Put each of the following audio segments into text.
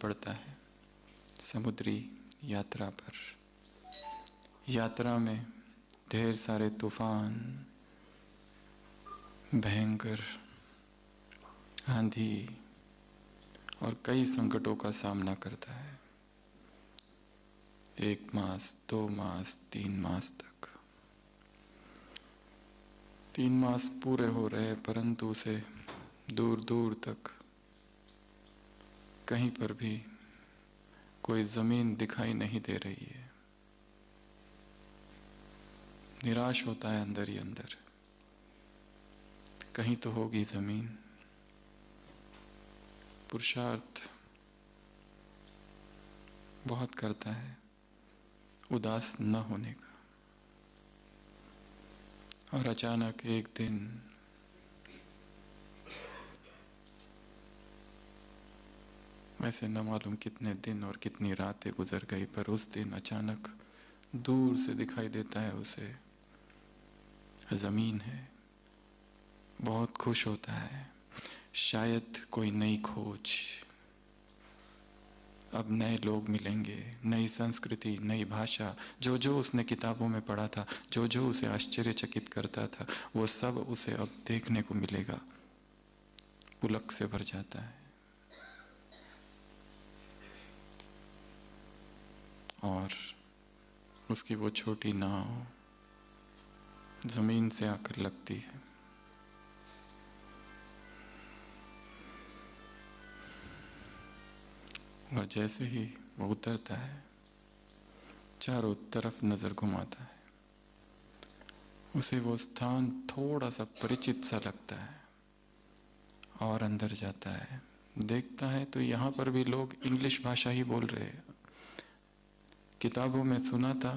पड़ता है समुद्री यात्रा पर। यात्रा में ढेर सारे तूफान, भयंकर आंधी और कई संकटों का सामना करता है। 1 मास, 2 मास, 3 मास तक। 3 मास पूरे हो रहे, परंतु उसे दूर दूर तक कहीं पर भी कोई जमीन दिखाई नहीं दे रही है। निराश होता है अंदर ही अंदर, कहीं तो होगी जमीन। पुरुषार्थ बहुत करता है उदास न होने का, और अचानक एक दिन वैसे न मालूम कितने दिन और कितनी रातें गुजर गई, पर उस दिन अचानक दूर से दिखाई देता है उसे जमीन है। बहुत खुश होता है, शायद कोई नई खोज, अब नए लोग मिलेंगे, नई संस्कृति, नई भाषा। जो जो उसने किताबों में पढ़ा था, जो जो उसे आश्चर्यचकित करता था, वो सब उसे अब देखने को मिलेगा। पुलक से भर जाता है और उसकी वो छोटी नाव जमीन से आकर लगती है। और जैसे ही वो उतरता है, चारों तरफ नजर घुमाता है, उसे वो स्थान थोड़ा सा परिचित सा लगता है। और अंदर जाता है, देखता है तो यहाँ पर भी लोग इंग्लिश भाषा ही बोल रहे हैं। किताबों में सुना था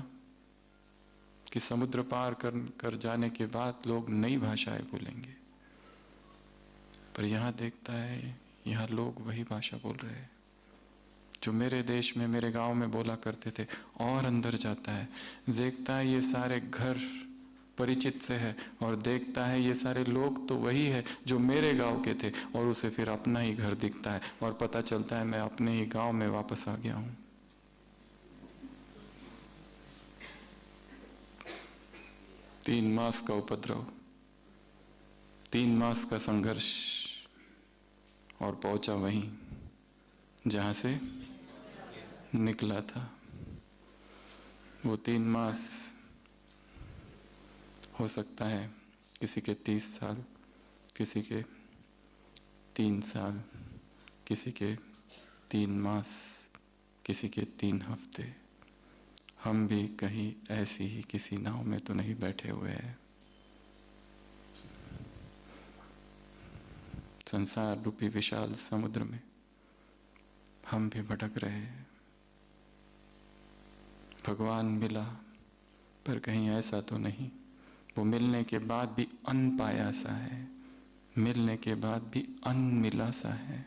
कि समुद्र पार कर जाने के बाद लोग नई भाषाएं बोलेंगे, पर यहाँ देखता है यहाँ लोग वही भाषा बोल रहे हैं जो मेरे देश में, मेरे गांव में बोला करते थे। और अंदर जाता है, देखता है ये सारे घर परिचित से है, और देखता है ये सारे लोग तो वही है जो मेरे गांव के थे, और उसे फिर अपना ही घर दिखता है और पता चलता है मैं अपने ही गांव में वापस आ गया हूं। तीन मास का उपद्रव, 3 मास का संघर्ष, और पहुंचा वहीं जहां से निकला था। वो 3 मास हो सकता है किसी के 30 साल, किसी के 3 साल, किसी के 3 मास, किसी के 3 हफ्ते। हम भी कहीं ऐसी ही किसी नाव में तो नहीं बैठे हुए हैं। संसार रूपी विशाल समुद्र में हम भी भटक रहे हैं। भगवान मिला, पर कहीं ऐसा तो नहीं वो मिलने के बाद भी अनपाया सा है, मिलने के बाद भी अनमिला सा है,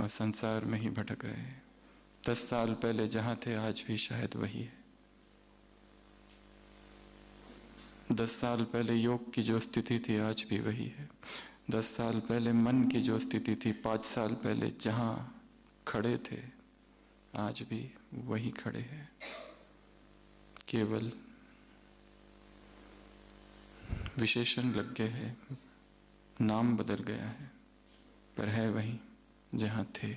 और संसार में ही भटक रहे हैं। 10 साल पहले जहां थे आज भी शायद वही है। 10 साल पहले योग की जो स्थिति थी आज भी वही है। 10 साल पहले मन की जो स्थिति थी, 5 साल पहले जहां खड़े थे आज भी वही खड़े हैं। केवल विशेषण लग गए हैं, नाम बदल गया है, पर है वही जहां थे।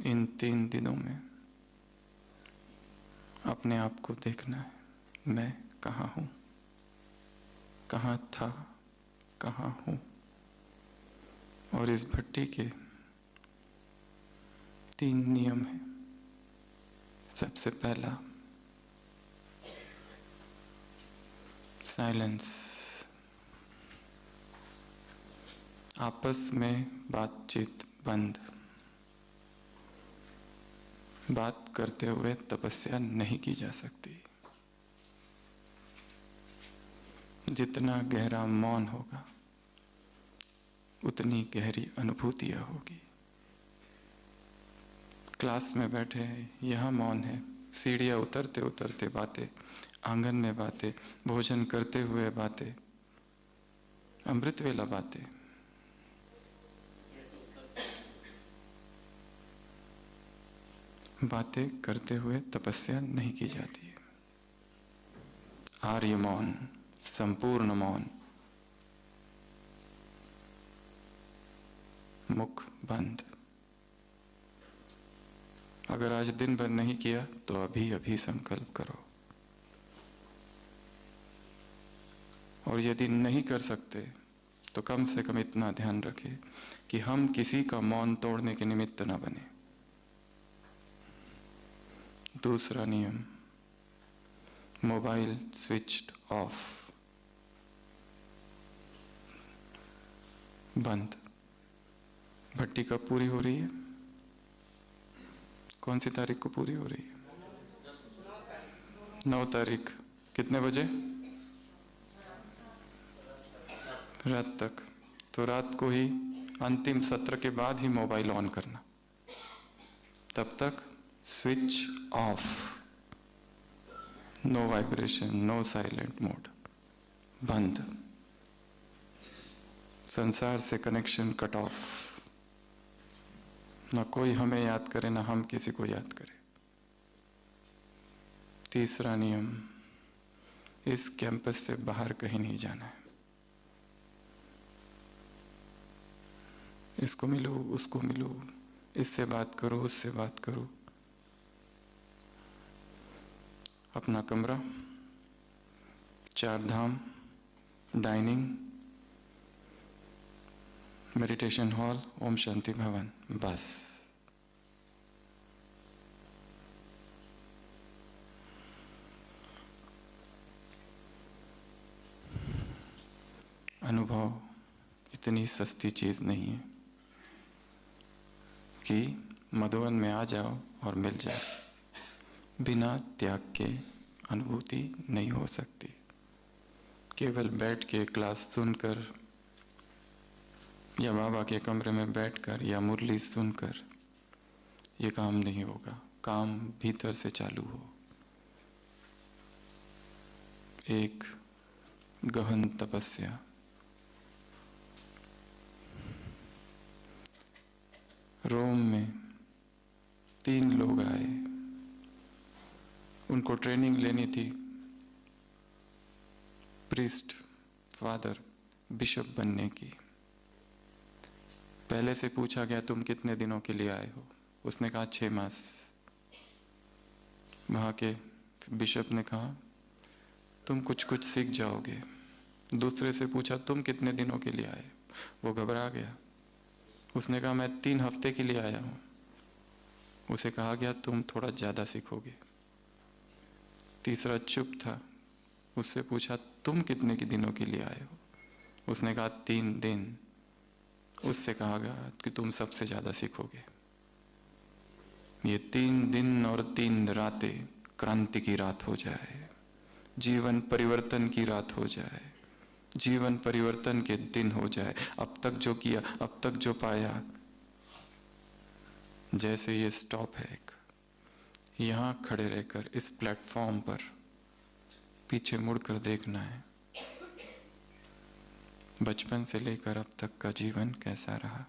इन 3 दिनों में अपने आप को देखना है, मैं कहाँ हूं, कहाँ था, कहाँ हूं। और इस भट्टी के 3 नियम हैं। सबसे पहला साइलेंस, आपस में बातचीत बंद। बात करते हुए तपस्या नहीं की जा सकती। जितना गहरा मौन होगा उतनी गहरी अनुभूतियां होगी। क्लास में बैठे हैं, यहाँ मौन है, सीढ़ियाँ उतरते उतरते बातें, आंगन में बातें, भोजन करते हुए बातें, अमृत वेला बातें। बातें करते हुए तपस्या नहीं की जाती है। आर्य मौन, संपूर्ण मौन, मुख बंद। अगर आज दिन भर नहीं किया तो अभी अभी संकल्प करो, और यदि नहीं कर सकते तो कम से कम इतना ध्यान रखें कि हम किसी का मौन तोड़ने के निमित्त न बने। दूसरा नियम, मोबाइल स्विच्ड ऑफ, बंद। भट्टी कब पूरी हो रही है? कौन सी तारीख को पूरी हो रही है? 9 तारीख। कितने बजे? रात तक। तो रात को ही, अंतिम सत्र के बाद ही मोबाइल ऑन करना। तब तक switch off, no vibration, no silent mode, बंद। संसार से कनेक्शन कट ऑफ। ना कोई हमें याद करे, ना हम किसी को याद करें। तीसरा नियम, इस कैंपस से बाहर कहीं नहीं जाना है। इसको मिलो, उसको मिलो, इससे बात करो, उससे बात करो। अपना कमरा, 4 धाम, dining, meditation hall, Om Shanti भवन, बस। अनुभव इतनी सस्ती चीज नहीं है कि मधुवन में आ जाओ और मिल जाए। बिना त्याग के अनुभूति नहीं हो सकती। केवल बैठ के क्लास सुनकर या बाबा के कमरे में बैठकर या मुरली सुनकर ये काम नहीं होगा। काम भीतर से चालू हो। एक गहन तपस्या। रोम में 3 लोग आए, उनको ट्रेनिंग लेनी थी, प्रीस्ट, फादर, बिशप बनने की। पहले से पूछा गया तुम कितने दिनों के लिए आए हो? उसने कहा 6 मास। वहाँ के बिशप ने कहा तुम कुछ कुछ सीख जाओगे। दूसरे से पूछा तुम कितने दिनों के लिए आए? वो घबरा गया। उसने कहा मैं 3 हफ्ते के लिए आया हूँ। उसे कहा गया तुम थोड़ा ज़्यादा सीखोगे। तीसरा चुप था। उससे पूछा तुम कितने के दिनों के लिए आए हो? उसने कहा 3 दिन। उससे कहा गया कि तुम सबसे ज़्यादा सीखोगे। ये 3 दिन और 3 रातें क्रांति की रात हो जाए, जीवन परिवर्तन की रात हो जाए, जीवन परिवर्तन के दिन हो जाए। अब तक जो किया, अब तक जो पाया, जैसे ये स्टॉप है एक, यहाँ खड़े रहकर इस प्लेटफॉर्म पर पीछे मुड़कर देखना है बचपन से लेकर अब तक का जीवन कैसा रहा।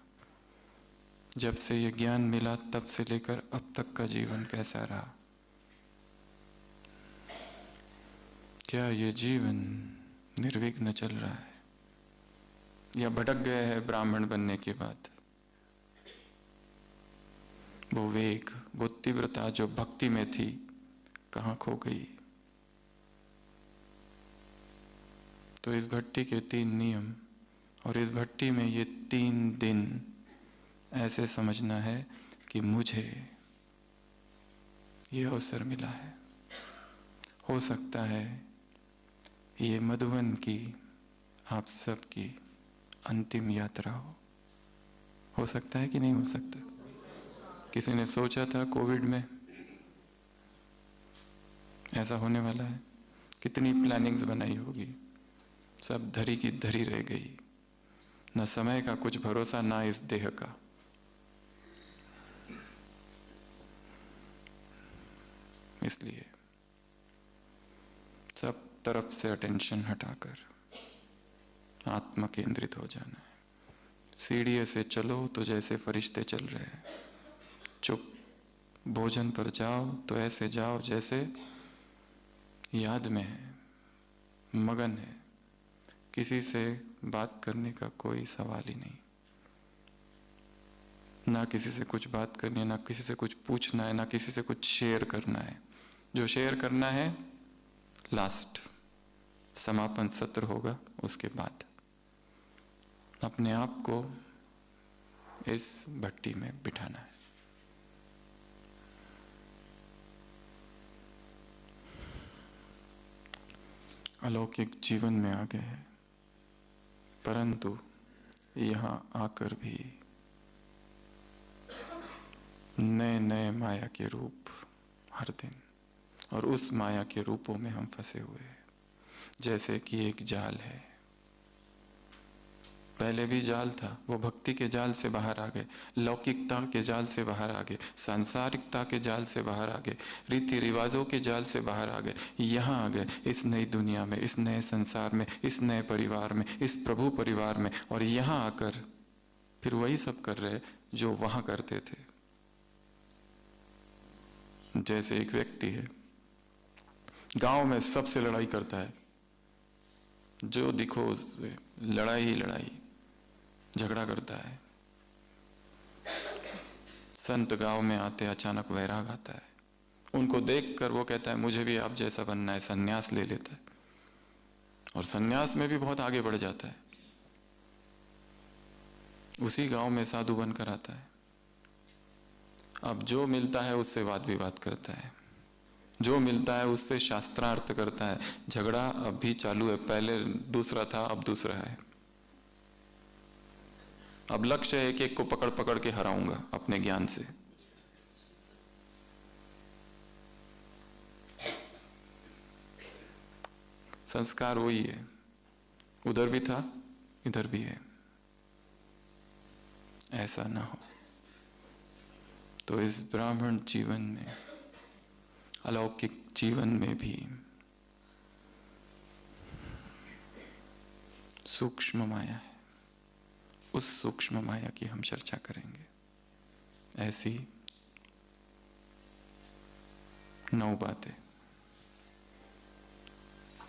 जब से ये ज्ञान मिला तब से लेकर अब तक का जीवन कैसा रहा। क्या ये जीवन निर्विघ्न चल रहा है या भटक गया है ब्राह्मण बनने के बाद? वो वेग, वो तीव्रता जो भक्ति में थी, कहाँ खो गई? तो इस भट्टी के 3 नियम और इस भट्टी में ये 3 दिन ऐसे समझना है कि मुझे ये अवसर मिला है। हो सकता है ये मधुवन की, आप सबकी अंतिम यात्रा हो सकता है कि नहीं हो सकता? किसी ने सोचा था कोविड में ऐसा होने वाला है? कितनी प्लानिंग्स बनाई होगी, सब धरी की धरी रह गई। न समय का कुछ भरोसा, ना इस देह का। इसलिए सब तरफ से अटेंशन हटाकर आत्मा केंद्रित हो जाना है। सीढ़ी से चलो तो जैसे फरिश्ते चल रहे हैं, चुप। भोजन पर जाओ तो ऐसे जाओ जैसे याद में है, मगन है, किसी से बात करने का कोई सवाल ही नहीं। ना किसी से कुछ बात करनी है, ना किसी से कुछ पूछना है, ना किसी से कुछ शेयर करना है। जो शेयर करना है लास्ट समापन सत्र होगा, उसके बाद अपने आप को इस भट्टी में बिठाना है। अलौकिक जीवन में आ गए हैं, परंतु यहाँ आकर भी नए नए माया के रूप हर दिन, और उस माया के रूपों में हम फंसे हुए हैं। जैसे कि एक जाल है, पहले भी जाल था, वो भक्ति के जाल से बाहर आ गए, लौकिकता के जाल से बाहर आ गए, सांसारिकता के जाल से बाहर आ गए, रीति रिवाजों के जाल से बाहर आ गए, यहाँ आ गए इस नई दुनिया में, इस नए संसार में, इस नए परिवार में, इस प्रभु परिवार में। और यहाँ आकर फिर वही सब कर रहे जो वहाँ करते थे। जैसे एक व्यक्ति है, गांव में सबसे लड़ाई करता है, जो दिखो उससे लड़ाई ही लड़ाई, झगड़ा करता है। संत गांव में आते अचानक वैराग आता है, उनको देखकर वो कहता है मुझे भी आप जैसा बनना है, सन्यास ले लेता है, और सन्यास में भी बहुत आगे बढ़ जाता है। उसी गांव में साधु बनकर आता है। अब जो मिलता है उससे वाद विवाद करता है, जो मिलता है उससे शास्त्रार्थ करता है। झगड़ा अब भी चालू है, पहले दूसरा था अब दूसरा है। अब लक्ष्य है कि एक को पकड़ पकड़ के हराऊंगा अपने ज्ञान से। संस्कार वही है, उधर भी था इधर भी है। ऐसा ना हो तो इस ब्राह्मण जीवन में, अलौकिक जीवन में भी सूक्ष्म माया है। उस सूक्ष्म माया की हम चर्चा करेंगे। ऐसी 9 बातें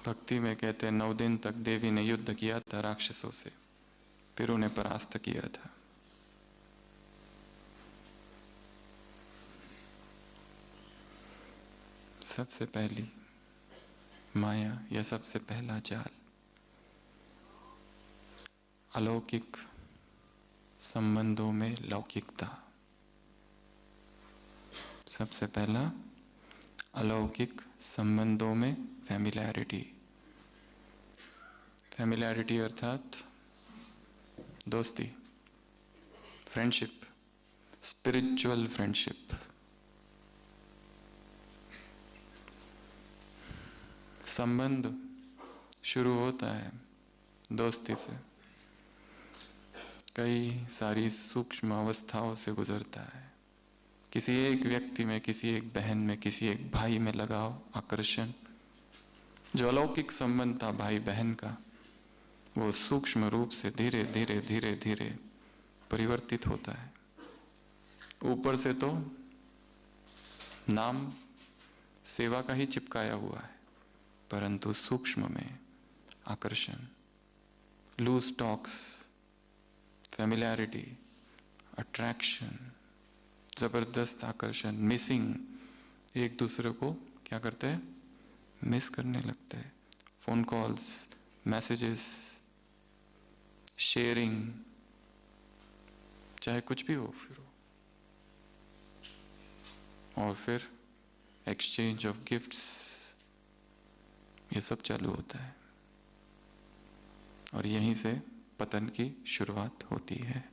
भक्ति में कहते हैं। 9 दिन तक देवी ने युद्ध किया था राक्षसों से, फिर उन्हें परास्त किया था। सबसे पहली माया या सबसे पहला जाल, अलौकिक संबंधों में लौकिकता। सबसे पहला अलौकिक संबंधों में फैमिलियरिटी। फैमिलियरिटी अर्थात दोस्ती, फ्रेंडशिप, स्पिरिचुअल फ्रेंडशिप। संबंध शुरू होता है दोस्ती से, कई सारी सूक्ष्म अवस्थाओं से गुजरता है। किसी एक व्यक्ति में, किसी एक बहन में, किसी एक भाई में लगाव, आकर्षण। जो अलौकिक संबंध था भाई बहन का, वो सूक्ष्म रूप से धीरे धीरे धीरे धीरे परिवर्तित होता है। ऊपर से तो नाम सेवा का ही चिपकाया हुआ है, परंतु सूक्ष्म में आकर्षण, लूज टॉक्स, फैमिलियरिटी, अट्रैक्शन, जबरदस्त आकर्षण, मिसिंग। एक दूसरे को क्या करते हैं, मिस करने लगते हैं। फोन कॉल्स, मैसेजेस, शेयरिंग, चाहे कुछ भी हो फिर हो। और फिर एक्सचेंज ऑफ गिफ्ट्स, ये सब चालू होता है। और यहीं से पतन की शुरुआत होती है।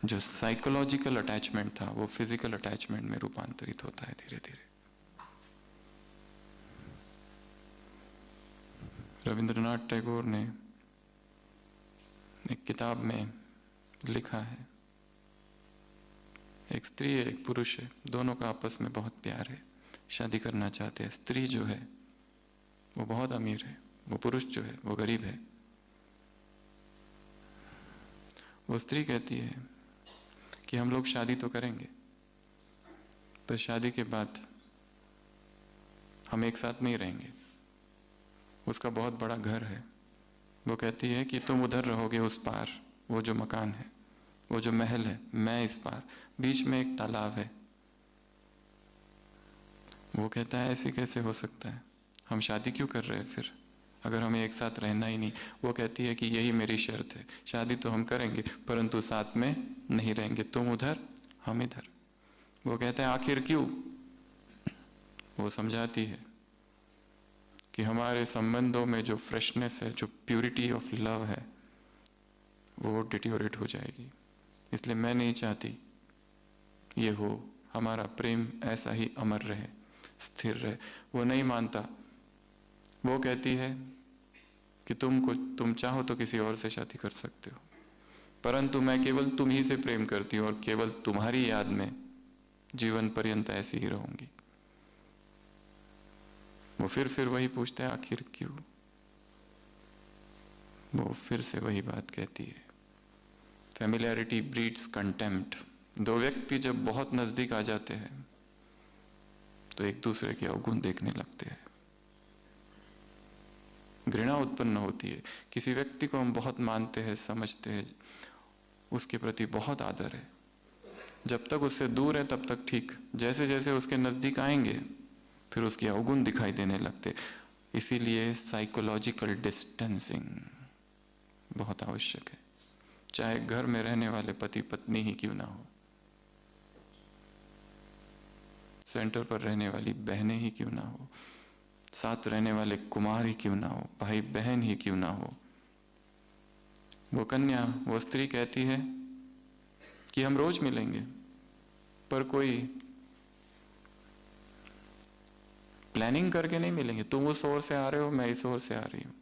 जो साइकोलॉजिकल अटैचमेंट था वो फिजिकल अटैचमेंट में रूपांतरित होता है धीरे धीरे। रविंद्रनाथ टैगोर ने एक किताब में लिखा है, एक स्त्री है एक पुरुष है, दोनों का आपस में बहुत प्यार है, शादी करना चाहते हैं। स्त्री जो है वो बहुत अमीर है, वो पुरुष जो है वो गरीब है। वो स्त्री कहती है कि हम लोग शादी तो करेंगे, पर शादी के बाद हम एक साथ नहीं रहेंगे। उसका बहुत बड़ा घर है। वो कहती है कि तुम उधर रहोगे उस पार, वो जो मकान है, वो जो महल है, मैं इस पार, बीच में एक तालाब है। वो कहता है ऐसे कैसे हो सकता है, हम शादी क्यों कर रहे हैं फिर, अगर हमें एक साथ रहना ही नहीं। वो कहती है कि यही मेरी शर्त है, शादी तो हम करेंगे परंतु साथ में नहीं रहेंगे, तुम उधर हम इधर। वो कहते हैं आखिर क्यों। वो समझाती है कि हमारे संबंधों में जो फ्रेशनेस है, जो प्यूरिटी ऑफ लव है, वो डिटोरेट हो जाएगी। इसलिए मैं नहीं चाहती ये हो, हमारा प्रेम ऐसा ही अमर रहे, स्थिर रहे। वो नहीं मानता। वो कहती है कि तुम चाहो तो किसी और से शादी कर सकते हो, परंतु मैं केवल तुम ही से प्रेम करती हूँ और केवल तुम्हारी याद में जीवन पर्यंत ऐसी ही रहूंगी। वो फिर वही पूछता है आखिर क्यों। वो फिर से वही बात कहती है, फैमिलियरिटी ब्रीड्स कंटेम्प्ट। दो व्यक्ति जब बहुत नजदीक आ जाते हैं तो एक दूसरे के अवगुण देखने लगते हैं, घृणा उत्पन्न होती है। किसी व्यक्ति को हम बहुत मानते हैं, समझते हैं, उसके प्रति बहुत आदर है, जब तक उससे दूर है तब तक ठीक, जैसे जैसे उसके नजदीक आएंगे फिर उसके अवगुण दिखाई देने लगते। इसीलिए साइकोलॉजिकल डिस्टेंसिंग बहुत आवश्यक है, चाहे घर में रहने वाले पति पत्नी ही क्यों ना हो, सेंटर पर रहने वाली बहनें ही क्यों ना हो, साथ रहने वाले कुमार ही क्यों ना हो, भाई बहन ही क्यों ना हो। वो कन्या, वो स्त्री कहती है कि हम रोज मिलेंगे, पर कोई प्लानिंग करके नहीं मिलेंगे। तुम उस ओर से आ रहे हो, मैं इस ओर से आ रही हूं,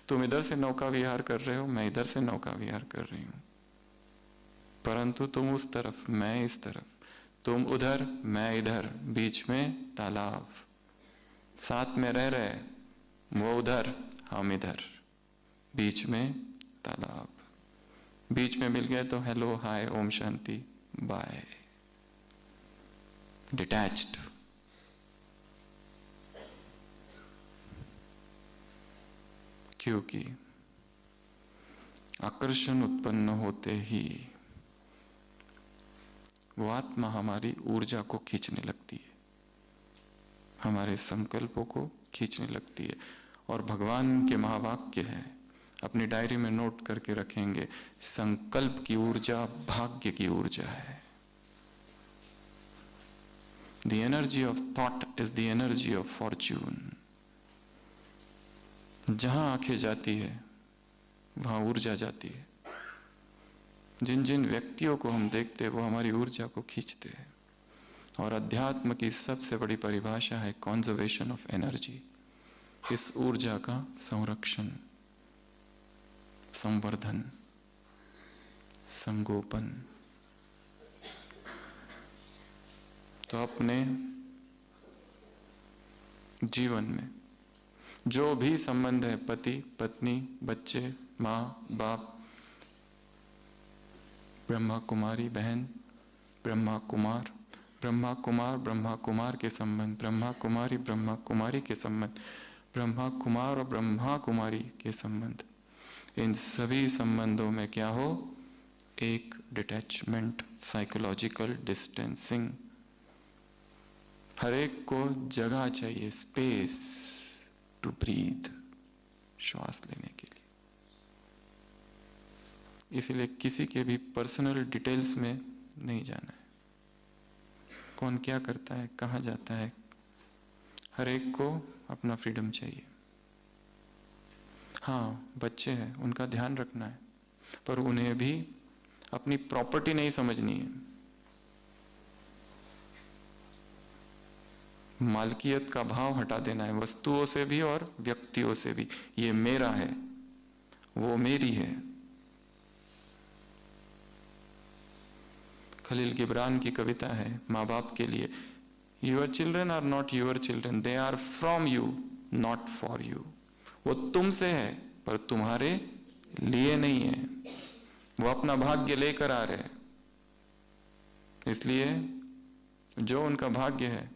तुम इधर से नौका विहार कर रहे हो, मैं इधर से नौका विहार कर रही हूं, परंतु तुम उस तरफ, मैं इस तरफ, तुम उधर, मैं इधर, बीच में तालाब, साथ में रह रहे, वो उधर हम इधर, बीच में तालाब। बीच में मिल गए तो hello hi Om Shanti bye, detached. क्योंकि आकर्षण उत्पन्न होते ही वो आत्मा हमारी ऊर्जा को खींचने लगती है, हमारे संकल्पों को खींचने लगती है। और भगवान के महावाक्य है, अपनी डायरी में नोट करके रखेंगे, संकल्प की ऊर्जा भाग्य की ऊर्जा है। The energy of thought is the energy of fortune। जहां आंखें जाती है वहां ऊर्जा जाती है। जिन जिन व्यक्तियों को हम देखते हैं वो हमारी ऊर्जा को खींचते हैं। और अध्यात्म की सबसे बड़ी परिभाषा है कंजर्वेशन ऑफ एनर्जी, इस ऊर्जा का संरक्षण, संवर्धन, संगोपन। तो अपने जीवन में जो भी संबंध है, पति पत्नी, बच्चे, माँ बाप, ब्रह्मा कुमारी बहन, ब्रह्मा कुमार, ब्रह्मा कुमार ब्रह्मा कुमार के संबंध, ब्रह्मा कुमारी के संबंध, ब्रह्मा कुमार और ब्रह्मा कुमारी के संबंध, इन सभी संबंधों में क्या हो, एक डिटैचमेंट, साइकोलॉजिकल डिस्टेंसिंग। हर एक को जगह चाहिए, स्पेस टू ब्रीथ, श्वास लेने के लिए। इसलिए किसी के भी पर्सनल डिटेल्स में नहीं जाना है, कौन क्या करता है, कहाँ जाता है, हर एक को अपना फ्रीडम चाहिए। हाँ, बच्चे हैं, उनका ध्यान रखना है, पर उन्हें भी अपनी प्रॉपर्टी नहीं समझनी है। मालकियत का भाव हटा देना है, वस्तुओं से भी और व्यक्तियों से भी। ये मेरा है, वो मेरी है। खलील गिब्रान की कविता है माँ बाप के लिए, your children are not your children, they are from you not for you. वो तुमसे है पर तुम्हारे लिए नहीं है। वो अपना भाग्य लेकर आ रहे हैं। इसलिए जो उनका भाग्य है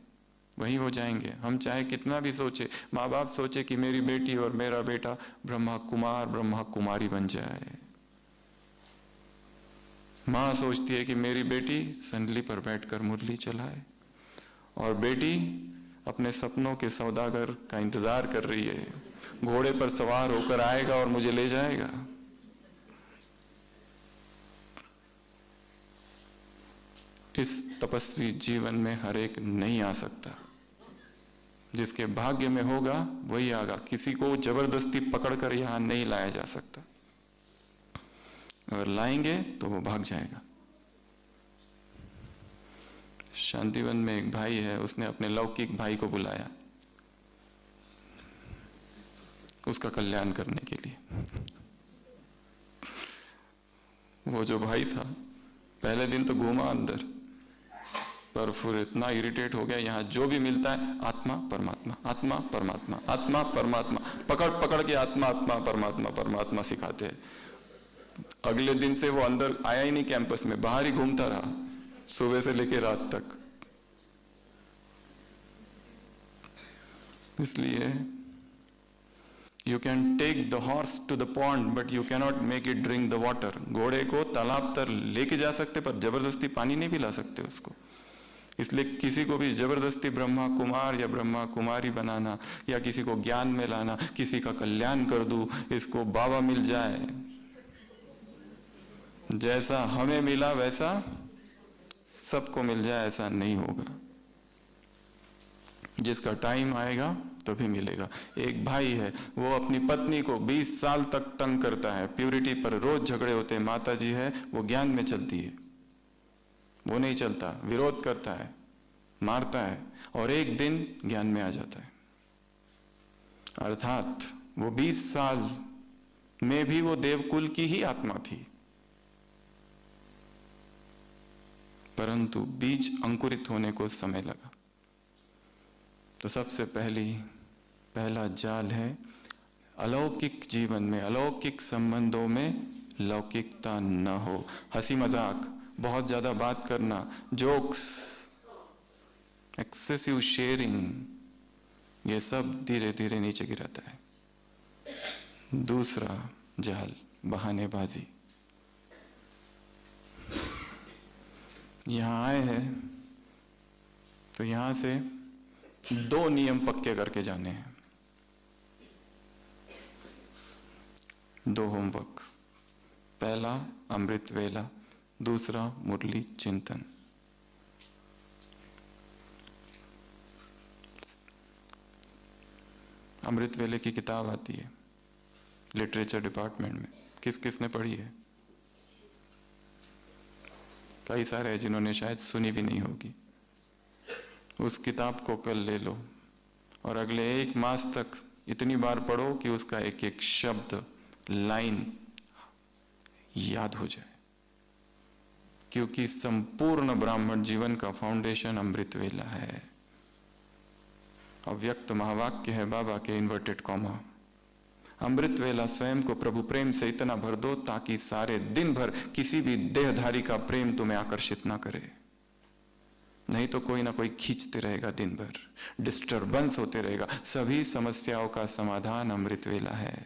वही हो जाएंगे। हम चाहे कितना भी सोचे, माँ बाप सोचे कि मेरी बेटी और मेरा बेटा ब्रह्मा कुमार ब्रह्मा कुमारी बन जाए, माँ सोचती है कि मेरी बेटी संडली पर बैठकर मुरली चलाए, और बेटी अपने सपनों के सौदागर का इंतजार कर रही है, घोड़े पर सवार होकर आएगा और मुझे ले जाएगा। इस तपस्वी जीवन में हर एक नहीं आ सकता। जिसके भाग्य में होगा वही आगा। किसी को जबरदस्ती पकड़कर यहां नहीं लाया जा सकता। अगर लाएंगे तो वो भाग जाएगा। शांतिवन में एक भाई है, उसने अपने लौकिक भाई को बुलाया उसका कल्याण करने के लिए। वो जो भाई था पहले दिन तो घूमा अंदर, पर फिर इतना इरिटेट हो गया, यहाँ जो भी मिलता है आत्मा परमात्मा आत्मा परमात्मा आत्मा परमात्मा, पकड़ पकड़ के आत्मा आत्मा परमात्मा परमात्मा सिखाते हैं। अगले दिन से वो अंदर आया ही नहीं कैंपस में, बाहर ही घूमता रहा सुबह से लेकर रात तक। इसलिए you can take the horse to the pond but you cannot make it drink the water. घोड़े को तालाब तक लेके जा सकते पर जबरदस्ती पानी नहीं पिला सकते उसको। इसलिए किसी को भी जबरदस्ती ब्रह्मा कुमार या ब्रह्मा कुमारी बनाना या किसी को ज्ञान में लाना, किसी का कल्याण कर दूं, इसको बाबा मिल जाए, जैसा हमें मिला वैसा सबको मिल जाए, ऐसा नहीं होगा। जिसका टाइम आएगा तो भी मिलेगा। एक भाई है, वो अपनी पत्नी को 20 साल तक तंग करता है, प्यूरिटी पर रोज झगड़े होते हैं। माता जी है, वो ज्ञान में चलती है, वो नहीं चलता, विरोध करता है, मारता है, और एक दिन ज्ञान में आ जाता है। अर्थात वो 20 साल में भी वो देवकुल की ही आत्मा थी, परंतु बीज अंकुरित होने को समय लगा। तो सबसे पहला जाल है अलौकिक जीवन में, अलौकिक संबंधों में लौकिकता न हो। हंसी मजाक, बहुत ज्यादा बात करना, जोक्स, एक्सेसिव शेयरिंग, ये सब धीरे धीरे नीचे गिराता है। दूसरा जाल बहानेबाजी। यहां आए हैं तो यहां से 2 नियम पक्के करके जाने हैं, 2 होमवर्क। पहला अमृत वेला, दूसरा मुरली चिंतन। अमृत वेले की किताब आती है लिटरेचर डिपार्टमेंट में, किस किस ने पढ़ी है? कई सारे हैं जिन्होंने शायद सुनी भी नहीं होगी। उस किताब को कल ले लो और अगले 1 मास तक इतनी बार पढ़ो कि उसका एक एक शब्द, लाइन याद हो जाए, क्योंकि संपूर्ण ब्राह्मण जीवन का फाउंडेशन अमृत वेला है। अव्यक्त महावाक्य है बाबा के, इन्वर्टेड कॉमा। अमृत वेला स्वयं को प्रभु प्रेम से इतना भर दो ताकि सारे दिन भर किसी भी देहधारी का प्रेम तुम्हें आकर्षित ना करे, नहीं तो कोई ना कोई खींचते रहेगा, दिन भर डिस्टर्बेंस होते रहेगा। सभी समस्याओं का समाधान अमृत वेला है।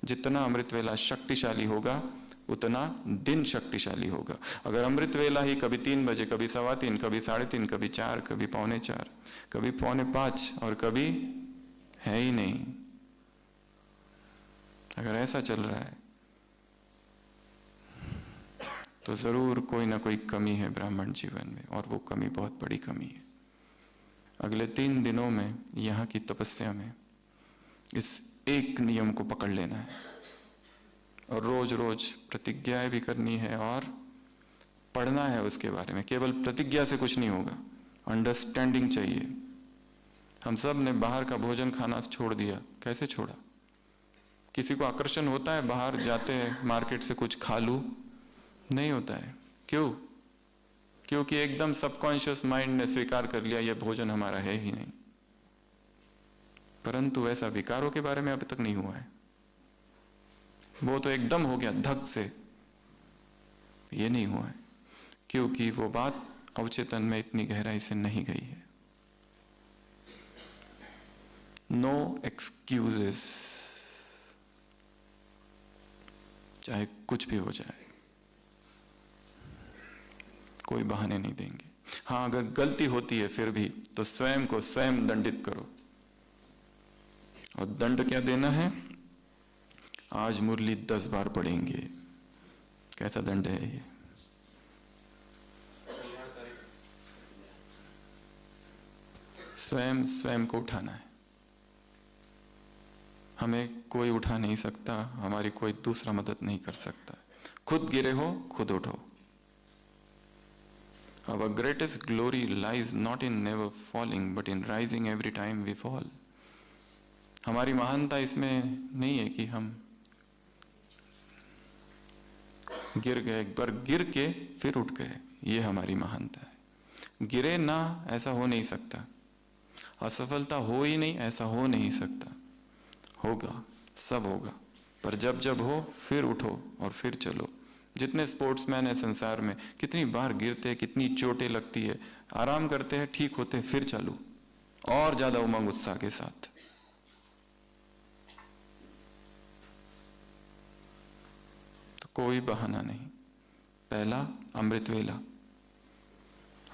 जितना अमृत वेला शक्तिशाली होगा उतना दिन शक्तिशाली होगा। अगर अमृत वेला ही कभी 3 बजे, कभी 3:15, कभी 3:30, कभी 4, कभी 4:45, कभी 4:45 और कभी है ही नहीं, अगर ऐसा चल रहा है तो जरूर कोई ना कोई कमी है ब्राह्मण जीवन में, और वो कमी बहुत बड़ी कमी है। अगले 3 दिनों में यहाँ की तपस्या में इस एक नियम को पकड़ लेना है, और रोज रोज प्रतिज्ञाएं भी करनी है और पढ़ना है उसके बारे में। केवल प्रतिज्ञा से कुछ नहीं होगा, अंडरस्टैंडिंग चाहिए। हम सब ने बाहर का भोजन खाना छोड़ दिया। कैसे छोड़ा? किसी को आकर्षण होता है बाहर जाते हैं मार्केट से कुछ खा लूं? नहीं होता है। क्यों? क्योंकि एकदम सबकॉन्शियस माइंड ने स्वीकार कर लिया यह भोजन हमारा है ही नहीं। परंतु ऐसा विकारों के बारे में अभी तक नहीं हुआ है। वो तो एकदम हो गया धक से, ये नहीं हुआ है, क्योंकि वो बात अवचेतन में इतनी गहराई से नहीं गई है। नो एक्सक्यूजेस, चाहे कुछ भी हो जाए, कोई बहाने नहीं देंगे। हाँ, अगर गलती होती है फिर भी तो स्वयं को स्वयं दंडित करो। और दंड क्या देना है? आज मुरली 10 बार पढ़ेंगे। कैसा दंड है ये? स्वयं स्वयं को उठाना है। हमें कोई उठा नहीं सकता, हमारी कोई दूसरा मदद नहीं कर सकता। खुद गिरे हो, खुद उठो। Our greatest glory lies not in never falling, but in rising every time we fall. हमारी महानता इसमें नहीं है कि हम गिर गए, एक बार गिर के फिर उठ गए, ये हमारी महानता है। गिरे ना, ऐसा हो नहीं सकता। असफलता हो ही नहीं, ऐसा हो नहीं सकता। होगा, सब होगा, पर जब जब हो फिर उठो और फिर चलो। जितने स्पोर्ट्समैन है संसार में, कितनी बार गिरते हैं, कितनी चोटें लगती है, आराम करते हैं, ठीक होते, फिर चालू, और ज्यादा उमंग उत्साह के साथ। तो कोई बहाना नहीं। पहला अमृत वेला,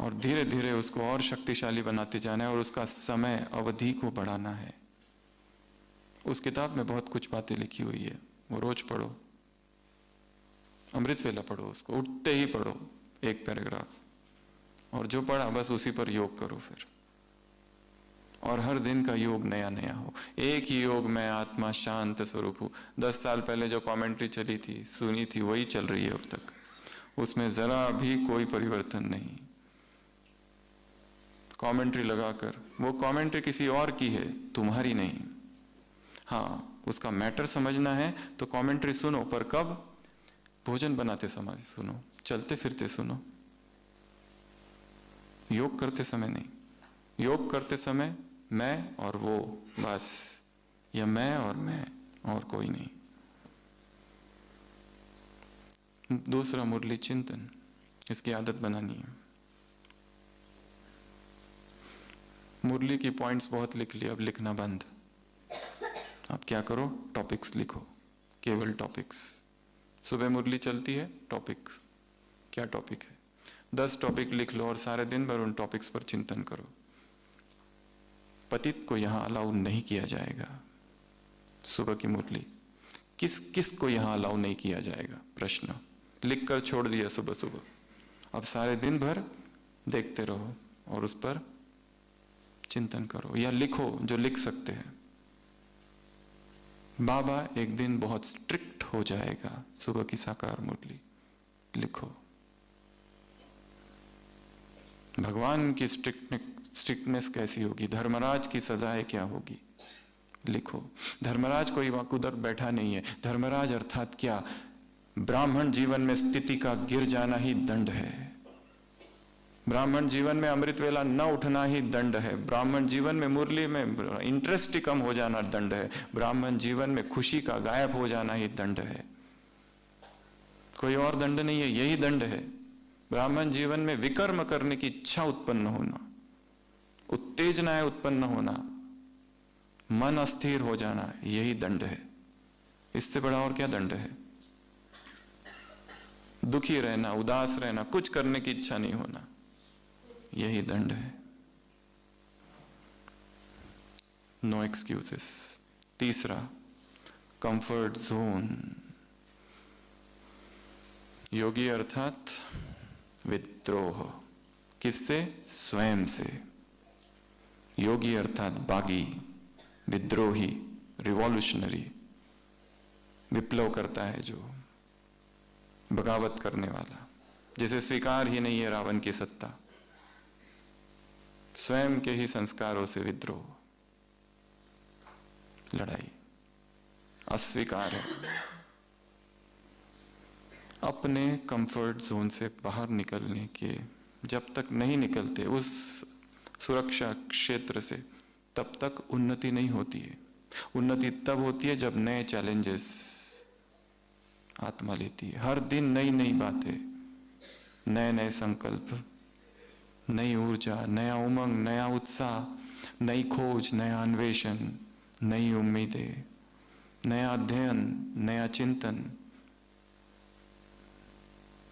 और धीरे धीरे उसको और शक्तिशाली बनाते जाना है, और उसका समय अवधि को बढ़ाना है। उस किताब में बहुत कुछ बातें लिखी हुई है, वो रोज पढ़ो। अमृत वेला पढ़ो, उसको उठते ही पढ़ो, एक पैराग्राफ, और जो पढ़ा बस उसी पर योग करो फिर। और हर दिन का योग नया नया हो। एक ही योग में आत्मा शांत स्वरूप हो। 10 साल पहले जो कमेंट्री चली थी, सुनी थी, वही चल रही है अब तक। उसमें जरा भी कोई परिवर्तन नहीं। कमेंट्री लगाकर, वो कमेंट्री किसी और की है, तुम्हारी नहीं। हाँ, उसका मैटर समझना है तो कमेंट्री सुनो, पर कब? भोजन बनाते समय सुनो, चलते फिरते सुनो, योग करते समय नहीं। योग करते समय मैं और वो, बस, या मैं और कोई नहीं। दूसरा, मुरली चिंतन, इसकी आदत बनानी है। मुरली की पॉइंट्स बहुत लिख ली, अब लिखना बंद। अब क्या करो? टॉपिक्स लिखो, केवल टॉपिक्स। सुबह मुरली चलती है, टॉपिक, क्या टॉपिक है? 10 टॉपिक लिख लो और सारे दिन भर उन टॉपिक्स पर चिंतन करो। पतित को यहां अलाउ नहीं किया जाएगा। सुबह की मुरली, किस किस को यहां अलाउ नहीं किया जाएगा? प्रश्न लिख कर छोड़ दिया सुबह सुबह। अब सारे दिन भर देखते रहो और उस पर चिंतन करो, या लिखो जो लिख सकते हैं। बाबा एक दिन बहुत स्ट्रिक्ट हो जाएगा, सुबह की साकार मुरली लिखो। भगवान की स्ट्रिक्टनेस कैसी होगी, धर्मराज की सजाएं क्या होगी, लिखो। धर्मराज कोई वाकुदर बैठा नहीं है। धर्मराज अर्थात क्या? ब्राह्मण जीवन में स्थिति का गिर जाना ही दंड है। ब्राह्मण जीवन में अमृत वेला न उठना ही दंड है। ब्राह्मण जीवन में मुरली में इंटरेस्ट कम हो जाना दंड है। ब्राह्मण जीवन में खुशी का गायब हो जाना ही दंड है। कोई और दंड नहीं है, यही दंड है। ब्राह्मण जीवन में विकर्म करने की इच्छा उत्पन्न होना, उत्तेजनाएं उत्पन्न होना, मन अस्थिर हो जाना, यही दंड है। इससे बड़ा और क्या दंड है? दुखी रहना, उदास रहना, कुछ करने की इच्छा नहीं होना, यही दंड है। No excuses. तीसरा, कंफर्ट जोन। योगी अर्थात विद्रोह। किससे? स्वयं से। योगी अर्थात बागी, विद्रोही, रिवॉल्यूशनरी, विप्लव करता है जो, बगावत करने वाला, जिसे स्वीकार ही नहीं है रावण की सत्ता। स्वयं के ही संस्कारों से विद्रोह, लड़ाई, अस्वीकार है। अपने कंफर्ट जोन से बाहर निकलने के, जब तक नहीं निकलते उस सुरक्षा क्षेत्र से, तब तक उन्नति नहीं होती है। उन्नति तब होती है जब नए चैलेंजेस आत्मा लेती है। हर दिन नई नई बातें, नए नए संकल्प, नई ऊर्जा, नया उमंग, नया उत्साह, नई खोज, नया अन्वेषण, नई उम्मीदें, नया अध्ययन, नया चिंतन,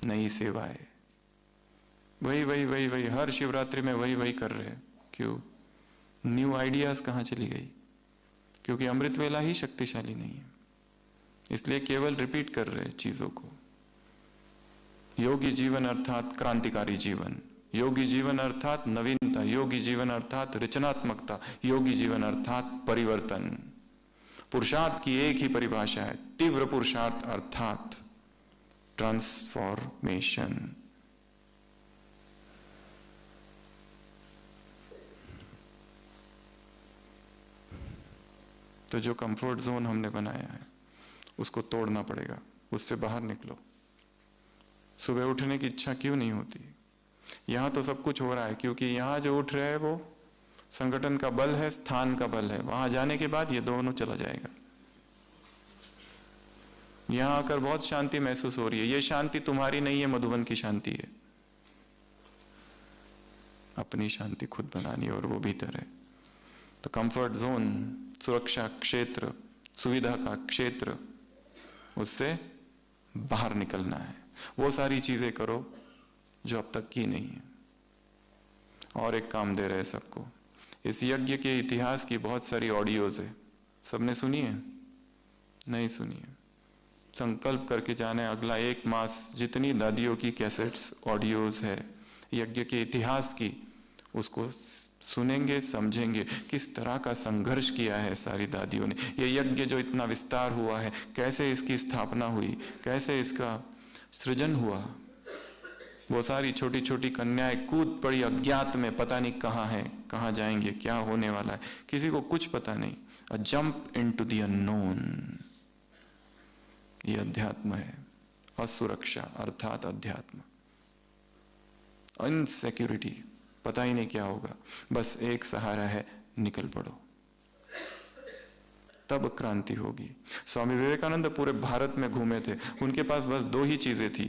नई सेवाएं। वही वही वही वही हर शिवरात्रि में वही वही कर रहे हैं। क्यों? न्यू आइडियाज कहाँ चली गई? क्योंकि अमृत वेला ही शक्तिशाली नहीं है, इसलिए केवल रिपीट कर रहे चीजों को। योगी जीवन अर्थात क्रांतिकारी जीवन, योगी जीवन अर्थात नवीनता, योगी जीवन अर्थात रचनात्मकता, योगी जीवन अर्थात परिवर्तन। पुरुषार्थ की एक ही परिभाषा है, तीव्र पुरुषार्थ अर्थात ट्रांसफॉर्मेशन। तो जो कंफर्ट जोन हमने बनाया है उसको तोड़ना पड़ेगा, उससे बाहर निकलो। सुबह उठने की इच्छा क्यों नहीं होती? यहां तो सब कुछ हो रहा है, क्योंकि यहां जो उठ रहे हैं वो संगठन का बल है, स्थान का बल है। वहां जाने के बाद ये दोनों चला जाएगा। यहां आकर बहुत शांति महसूस हो रही है, ये शांति तुम्हारी नहीं है, मधुबन की शांति है। अपनी शांति खुद बनानी है और वो भीतर है। तो कंफर्ट जोन, सुरक्षा क्षेत्र, सुविधा का क्षेत्र, उससे बाहर निकलना है। वो सारी चीजें करो जो अब तक की नहीं है। और एक काम दे रहे सबको, इस यज्ञ के इतिहास की बहुत सारी ऑडियोज है, सबने सुनी है? नहीं सुनी है? संकल्प करके जाने अगला 1 मास जितनी दादियों की कैसेट्स ऑडियोज है यज्ञ के इतिहास की, उसको सुनेंगे, समझेंगे किस तरह का संघर्ष किया है सारी दादियों ने। ये यज्ञ जो इतना विस्तार हुआ है, कैसे इसकी स्थापना हुई, कैसे इसका सृजन हुआ। वो सारी छोटी छोटी कन्याएं कूद पड़ी अज्ञात में, पता नहीं कहाँ है, कहाँ जाएंगे, क्या होने वाला है, किसी को कुछ पता नहीं। A jump into the unknown, ये अध्यात्म है। असुरक्षा अर्थात अध्यात्म। इनसिक्योरिटी, पता ही नहीं क्या होगा, बस एक सहारा है, निकल पड़ो, तब क्रांति होगी। स्वामी विवेकानंद पूरे भारत में घूमे थे, उनके पास बस 2 ही चीजें थी,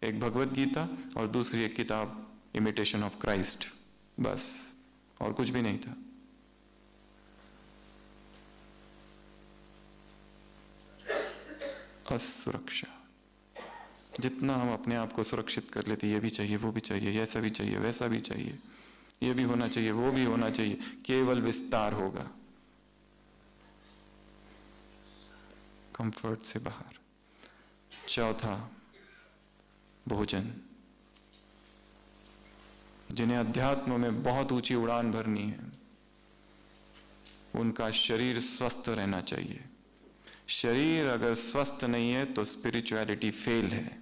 एक भगवत गीता और दूसरी एक किताब इमिटेशन ऑफ क्राइस्ट, बस, और कुछ भी नहीं था। असुरक्षा, जितना हम अपने आप को सुरक्षित कर लेते, ये भी चाहिए, वो भी चाहिए, ऐसा भी चाहिए, वैसा भी चाहिए, ये भी होना चाहिए, वो भी होना चाहिए, केवल विस्तार होगा कंफर्ट से बाहर। चौथा, भोजन। जिन्हें अध्यात्म में बहुत ऊंची उड़ान भरनी है, उनका शरीर स्वस्थ रहना चाहिए। शरीर अगर स्वस्थ नहीं है तो स्पिरिचुअलिटी फेल है।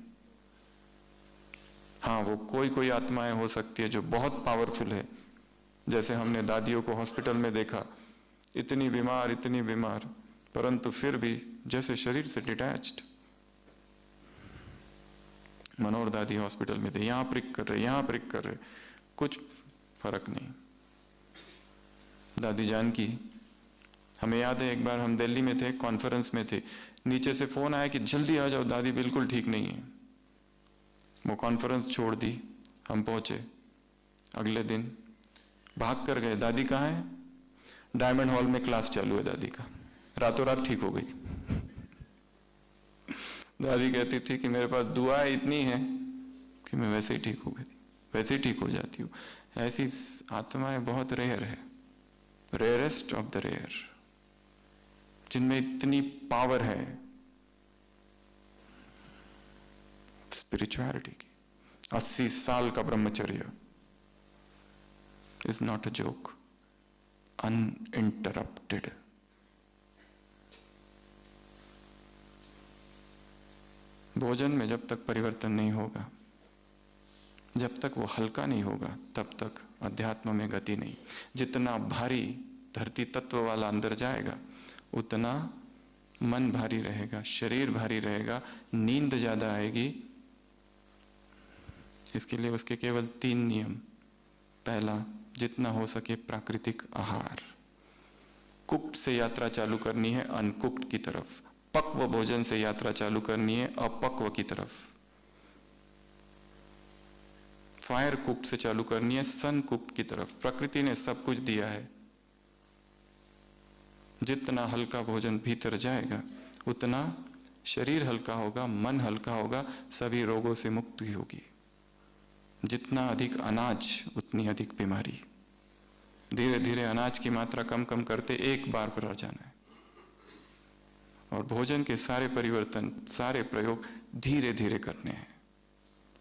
हाँ, वो कोई कोई आत्माएं हो सकती है जो बहुत पावरफुल है, जैसे हमने दादियों को हॉस्पिटल में देखा, इतनी बीमार, परंतु फिर भी जैसे शरीर से डिटैच्ड। मनोहर दादी हॉस्पिटल में थे, यहां प्रिक कर रहे, कुछ फर्क नहीं। दादी जानकी, हमें याद है एक बार हम दिल्ली में थे, कॉन्फ्रेंस में थे, नीचे से फोन आया कि जल्दी आ जाओ, दादी बिल्कुल ठीक नहीं है। वो कॉन्फ्रेंस छोड़ दी, हम पहुंचे, अगले दिन भाग कर गए, दादी कहाँ है? डायमंड हॉल में क्लास चालू है दादी का, रातों रात ठीक हो गई। दादी कहती थी कि मेरे पास दुआ इतनी है कि मैं वैसे ही ठीक हो गई, वैसे ही ठीक हो जाती हूँ। ऐसी आत्माएं बहुत रेयर है, रेयरेस्ट ऑफ द रेयर, जिनमें इतनी पावर है स्पिरिचुअलिटी की। 80 साल का ब्रह्मचर्य is not a joke, uninterrupted. भोजन में जब तक परिवर्तन नहीं होगा, जब तक वो हल्का नहीं होगा, तब तक अध्यात्म में गति नहीं। जितना भारी धरती तत्व वाला अंदर जाएगा, उतना मन भारी रहेगा, शरीर भारी रहेगा, नींद ज्यादा आएगी। इसके लिए उसके केवल 3 नियम। पहला, जितना हो सके प्राकृतिक आहार। कुक्ड से यात्रा चालू करनी है अनकुक्ड की तरफ, पक्व भोजन से यात्रा चालू करनी है अपक्व की तरफ। फायर कुक्ड से चालू करनी है सन कुक्ड की तरफ। प्रकृति ने सब कुछ दिया है, जितना हल्का भोजन भीतर जाएगा उतना शरीर हल्का होगा, मन हल्का होगा, सभी रोगों से मुक्ति होगी। जितना अधिक अनाज उतनी अधिक बीमारी। धीरे धीरे अनाज की मात्रा कम कम करते एक बार पर आ जाना है। और भोजन के सारे परिवर्तन, सारे प्रयोग धीरे धीरे करने हैं,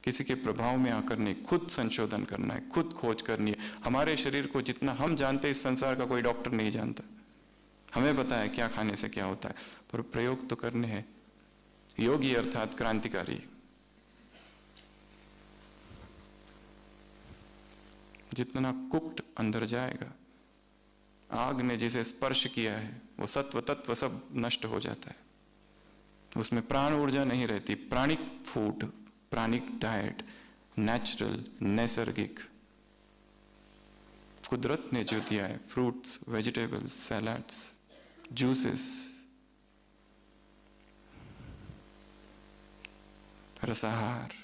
किसी के प्रभाव में आकर नहीं, खुद संशोधन करना है, खुद खोज करनी है। हमारे शरीर को जितना हम जानते इस संसार का कोई डॉक्टर नहीं जानता। हमें पता है क्या खाने से क्या होता है, पर प्रयोग तो करने हैं। योगी अर्थात क्रांतिकारी। जितना कुक्ड अंदर जाएगा, आग ने जिसे स्पर्श किया है वो सत्व तत्व सब नष्ट हो जाता है, उसमें प्राण ऊर्जा नहीं रहती। प्राणिक फूड, प्राणिक डाइट, नेचुरल, नैसर्गिक, कुदरत ने जो दिया है, फ्रूट्स, वेजिटेबल्स, सैलड्स, जूसेस, रसाहार,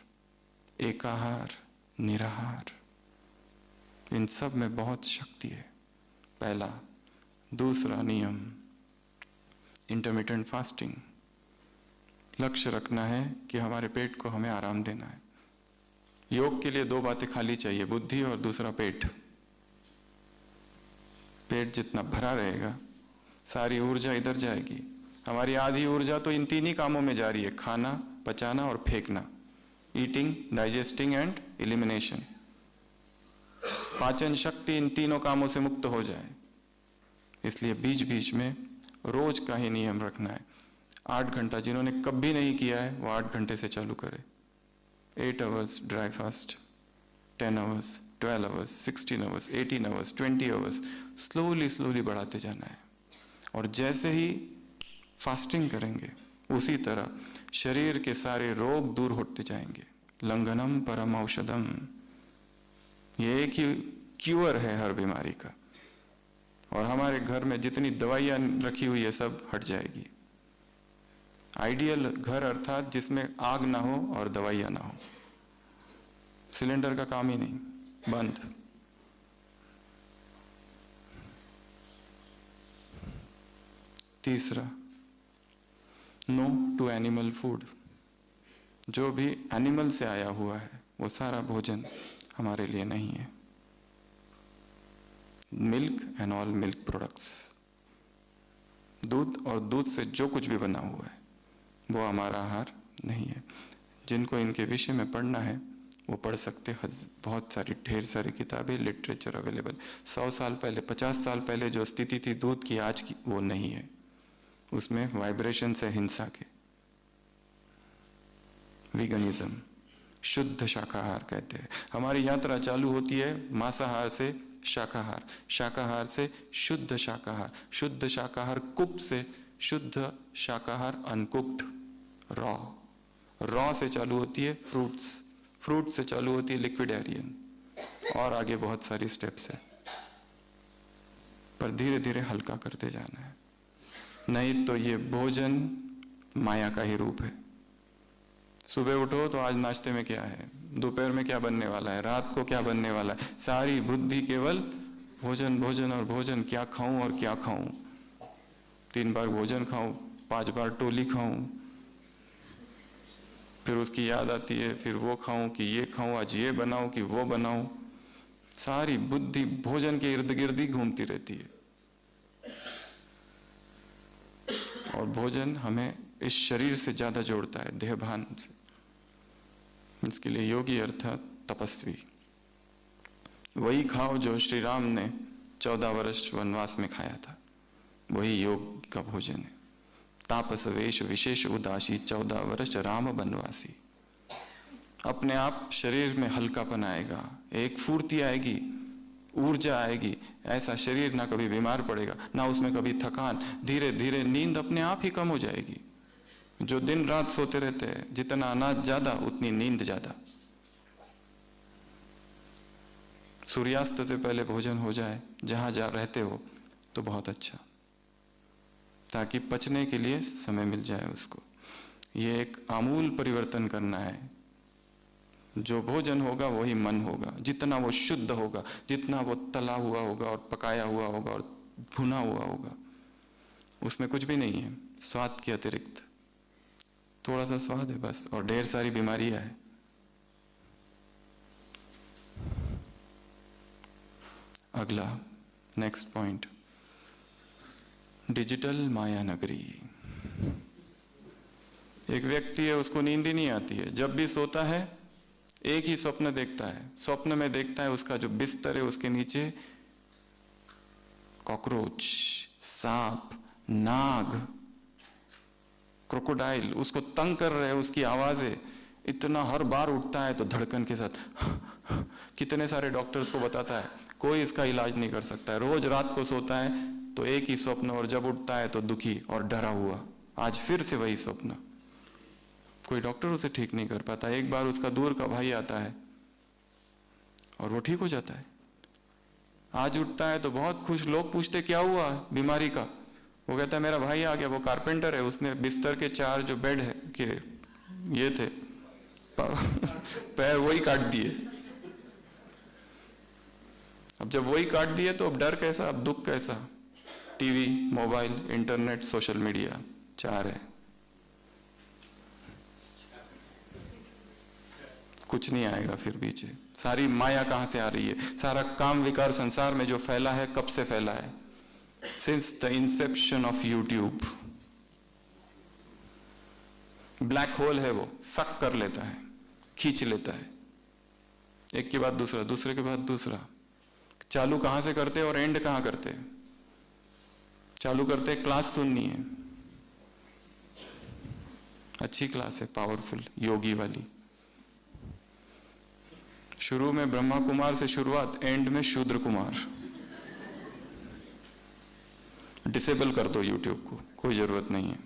एकाहार, निराहार, इन सब में बहुत शक्ति है। पहला। दूसरा नियम इंटरमिटेंट फास्टिंग। लक्ष्य रखना है कि हमारे पेट को हमें आराम देना है। योग के लिए दो बातें खाली चाहिए, बुद्धि और दूसरा पेट। पेट जितना भरा रहेगा सारी ऊर्जा इधर जाएगी। हमारी आधी ऊर्जा तो इन तीन ही कामों में जा रही है, खाना, पचाना और फेंकना, ईटिंग, डाइजेस्टिंग एंड एलिमिनेशन। पाचन शक्ति इन तीनों कामों से मुक्त हो जाए, इसलिए बीच बीच में रोज का ही नियम रखना है। 8 घंटा, जिन्होंने कभी नहीं किया है वो 8 घंटे से चालू करे। 8 hours dry fast, 10 hours, 12 hours, 16 hours, 18 hours, 20 hours, slowly slowly बढ़ाते जाना है। और जैसे ही फास्टिंग करेंगे उसी तरह शरीर के सारे रोग दूर होते जाएंगे। लंघनम परम औषधम, ये एक ही क्यूअर है हर बीमारी का। और हमारे घर में जितनी दवाइयाँ रखी हुई है सब हट जाएगी। आइडियल घर अर्थात जिसमें आग ना हो और दवाइयाँ ना हो। सिलेंडर का काम ही नहीं, बंद। तीसरा, नो टू एनिमल फूड। जो भी एनिमल से आया हुआ है वो सारा भोजन हमारे लिए नहीं है। Milk and all milk products, दूध और दूध से जो कुछ भी बना हुआ है वो हमारा आहार नहीं है। जिनको इनके विषय में पढ़ना है वो पढ़ सकते। बहुत सारी ढेर सारी किताबें, लिटरेचर अवेलेबल। 100 साल पहले, 50 साल पहले जो स्थिति थी दूध की आज की, वो नहीं है। उसमें वाइब्रेशन है हिंसा के। वीगनिज्म, शुद्ध शाकाहार कहते हैं। हमारी यात्रा चालू होती है मांसाहार से शाकाहार, शाकाहार से शुद्ध शाकाहार, शुद्ध शाकाहार कुक्ड से शुद्ध शाकाहार अनकुक्ड, रॉ। रॉ से चालू होती है फ्रूट्स, फ्रूट से चालू होती है लिक्विडेरियन, और आगे बहुत सारी स्टेप्स है। पर धीरे धीरे हल्का करते जाना है, नहीं तो ये भोजन माया का ही रूप है। सुबह उठो तो आज नाश्ते में क्या है, दोपहर में क्या बनने वाला है, रात को क्या बनने वाला है, सारी बुद्धि केवल भोजन भोजन और भोजन। क्या खाऊं और क्या खाऊं, 3 बार भोजन खाऊं, 5 बार टोली खाऊं, फिर उसकी याद आती है फिर वो खाऊं कि ये खाऊं, आज ये बनाऊं कि वो बनाऊं। सारी बुद्धि भोजन के इर्द गिर्द ही घूमती रहती है। और भोजन हमें इस शरीर से ज्यादा जोड़ता है, देहभान से। इसके लिए योगी अर्थात तपस्वी वही खाओ जो श्री राम ने 14 वर्ष वनवास में खाया था, वही योग का भोजन है। तापस वेश विशेष उदासी 14 वर्ष राम वनवासी। अपने आप शरीर में हल्कापन आएगा, एक फुर्ती आएगी, ऊर्जा आएगी। ऐसा शरीर ना कभी बीमार पड़ेगा, ना उसमें कभी थकान। धीरे धीरे नींद अपने आप ही कम हो जाएगी। जो दिन रात सोते रहते हैं, जितना अनाज ज्यादा उतनी नींद ज्यादा। सूर्यास्त से पहले भोजन हो जाए जहां जा रहते हो तो बहुत अच्छा, ताकि पचने के लिए समय मिल जाए उसको। ये एक आमूल परिवर्तन करना है। जो भोजन होगा वही मन होगा। जितना वो शुद्ध होगा, जितना वो तला हुआ होगा और पकाया हुआ होगा और भुना हुआ होगा, उसमें कुछ भी नहीं है स्वाद के अतिरिक्त। थोड़ा सा स्वाद है बस, और ढेर सारी बीमारियां हैं। अगला नेक्स्ट पॉइंट, डिजिटल माया नगरी। एक व्यक्ति है, उसको नींद ही नहीं आती है। जब भी सोता है एक ही स्वप्न देखता है। स्वप्न में देखता है उसका जो बिस्तर है उसके नीचे कॉकरोच, सांप, नाग, क्रोकोडाइल उसको तंग कर रहे हैं। उसकी आवाजें इतना हर बार उठता है तो धड़कन के साथ। कितने सारे डॉक्टर्स को बताता है, कोई इसका इलाज नहीं कर सकता है। रोज रात को सोता है तो एक ही स्वप्न, और जब उठता है तो दुखी और डरा हुआ। आज फिर से वही स्वप्न। कोई डॉक्टर उसे ठीक नहीं कर पाता। एक बार उसका दूर का भाई आता है और वो ठीक हो जाता है। आज उठता है तो बहुत खुश। लोग पूछते क्या हुआ बीमारी का, वो कहता है मेरा भाई आ गया, वो कारपेंटर है, उसने बिस्तर के 4 जो बेड है के ये थे पैर वही काट दिए। अब जब वही काट दिए तो अब डर कैसा, अब दुख कैसा। TV, mobile, internet, social media 4 है, कुछ नहीं आएगा फिर पीछे। सारी माया कहां से आ रही है? सारा काम विकार संसार में जो फैला है, कब से फैला है? Since the Inception of YouTube. Black hole है, वो सक कर लेता है, खींच लेता है, एक के बाद दूसरा, दूसरे के बाद दूसरा। चालू कहां से करते और एंड कहां करते? चालू करते क्लास सुननी है, अच्छी क्लास है, पावरफुल योगी वाली। शुरू में ब्रह्मा कुमार से शुरुआत, एंड में शूद्र कुमार। डिसेबल कर दो यूट्यूब को, कोई जरूरत नहीं है।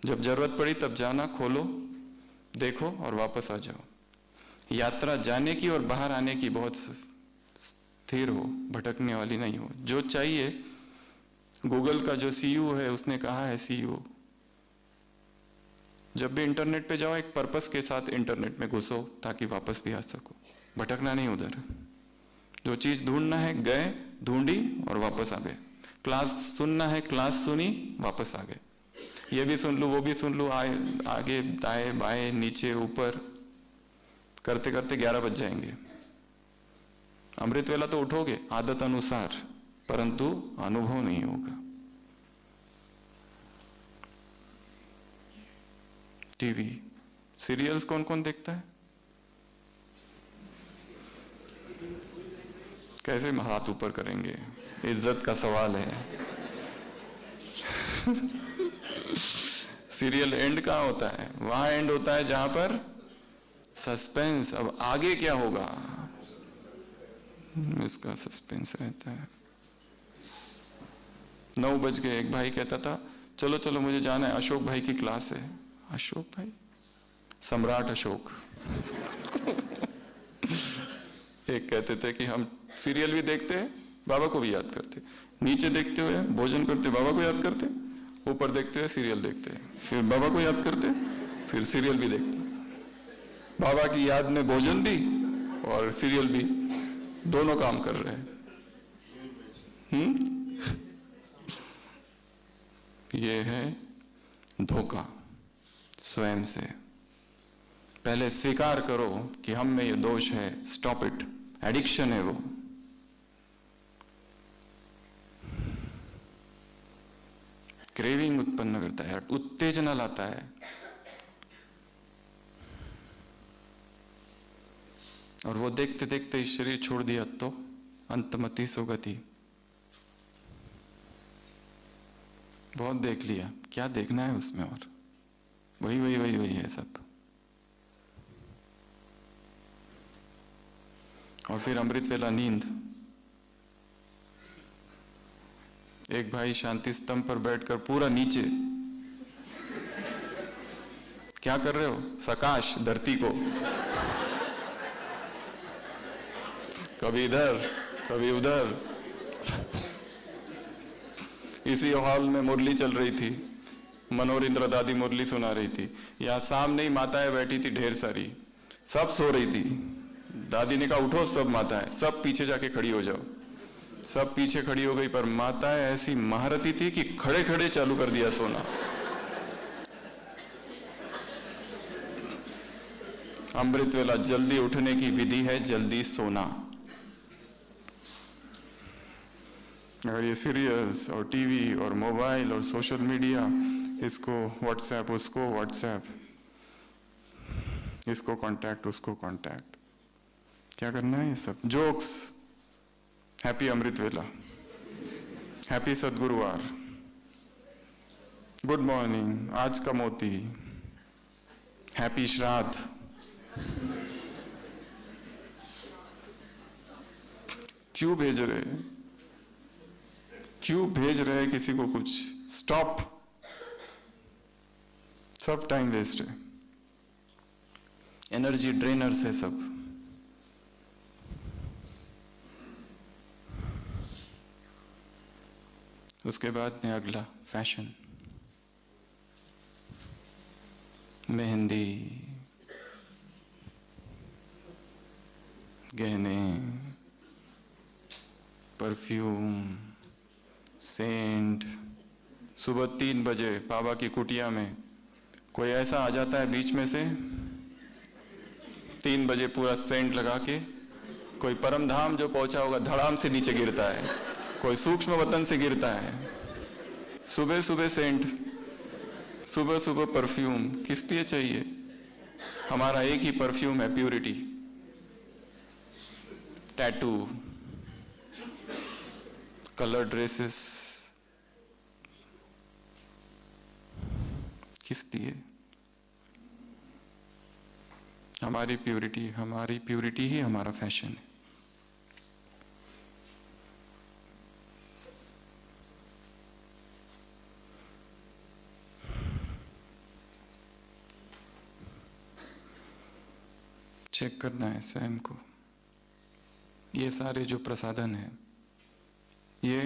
जब जरूरत पड़ी तब जाना, खोलो, देखो और वापस आ जाओ। यात्रा जाने की और बाहर आने की बहुत स्थिर हो, भटकने वाली नहीं हो। जो चाहिए, गूगल का जो सीईओ है उसने कहा है, सीईओ जब भी इंटरनेट पे जाओ एक पर्पस के साथ इंटरनेट में घुसो ताकि वापस भी आ सको, भटकना नहीं उधर। जो चीज ढूंढना है गए, ढूंढी और वापस आ गए। क्लास सुनना है, क्लास सुनी, वापस आ गए। ये भी सुन लूं, वो भी सुन लूं, आगे दाएं बाएं नीचे ऊपर करते करते 11 बज जाएंगे। अमृत वेला तो उठोगे आदत अनुसार, परंतु अनुभव नहीं होगा। टीवी, सीरियल्स कौन कौन देखता है? कैसे हाथ ऊपर करेंगे? इज्जत का सवाल है। सीरियल एंड कहाँ होता है? वहां एंड होता है जहां पर सस्पेंस, अब आगे क्या होगा इसका सस्पेंस रहता है। 9 बज गए, एक भाई कहता था चलो चलो मुझे जाना है, अशोक भाई की क्लास है। अशोक भाई, सम्राट अशोक। एक कहते थे कि हम सीरियल भी देखते हैं, बाबा को भी याद करते, नीचे देखते हुए भोजन करते बाबा को याद करते, ऊपर देखते हुए सीरियल देखते, फिर बाबा को याद करते, फिर सीरियल भी देखते। बाबा की याद में भोजन भी और सीरियल भी, दोनों काम कर रहे हैं। ये है धोखा स्वयं से। पहले स्वीकार करो कि हम में ये दोष है, स्टॉप इट। एडिक्शन है वो। क्रेविंग उत्पन्न करता है, उत्तेजना लाता है। और वो देखते देखते इस शरीर छोड़ दिया तो अंतमति सुगति। बहुत देख लिया, क्या देखना है उसमें? और वही वही वही वही है सब। और फिर अमृत वेला नींद। एक भाई शांति स्तंभ पर बैठकर पूरा नीचे क्या कर रहे हो? सकाश धरती को, कभी इधर कभी उधर। इसी हॉल में मुरली चल रही थी, मनोरिंद्र दादी मुरली सुना रही थी। यहाँ सामने ही माताएं बैठी थी ढेर सारी, सब सो रही थी। दादी ने कहा उठो सब माताएं, सब पीछे जाके खड़ी हो जाओ। सब पीछे खड़ी हो गई, पर माताएं ऐसी महारथी थी कि खड़े खड़े चालू कर दिया सोना। अमृत वेला जल्दी उठने की विधि है जल्दी सोना। अगर ये सीरियल्स और टीवी और मोबाइल और सोशल मीडिया, इसको व्हाट्सएप, उसको व्हाट्सएप, इसको कांटेक्ट, उसको कांटेक्ट, क्या करना है? ये सब जोक्स। हैप्पी अमृत वेला, हैप्पी सद्गुरुवार, गुड मॉर्निंग, आज का मोती, हैप्पी श्राद्ध। क्यों भेज रहे, क्यों भेज रहे किसी को कुछ? स्टॉप, सब टाइम वेस्ट है, एनर्जी ड्रेनर्स है सब। उसके बाद में अगला फैशन, मेहंदी, गहने, परफ्यूम, सेंट। सुबह 3 बजे बाबा की कुटिया में कोई ऐसा आ जाता है बीच में से, 3 बजे पूरा सेंट लगा के। कोई परम धाम जो पहुंचा होगा धड़ाम से नीचे गिरता है, कोई सूक्ष्म वतन से गिरता है। सुबह सुबह सेंट, सुबह सुबह परफ्यूम, किस लिए चाहिए? हमारा एक ही परफ्यूम है, प्यूरिटी। टैटू, कलर ड्रेसेस, किस लिए? हमारी प्यूरिटी ही हमारा फैशन है। चेक करना है स्वयं को। ये सारे जो प्रसाधन है, ये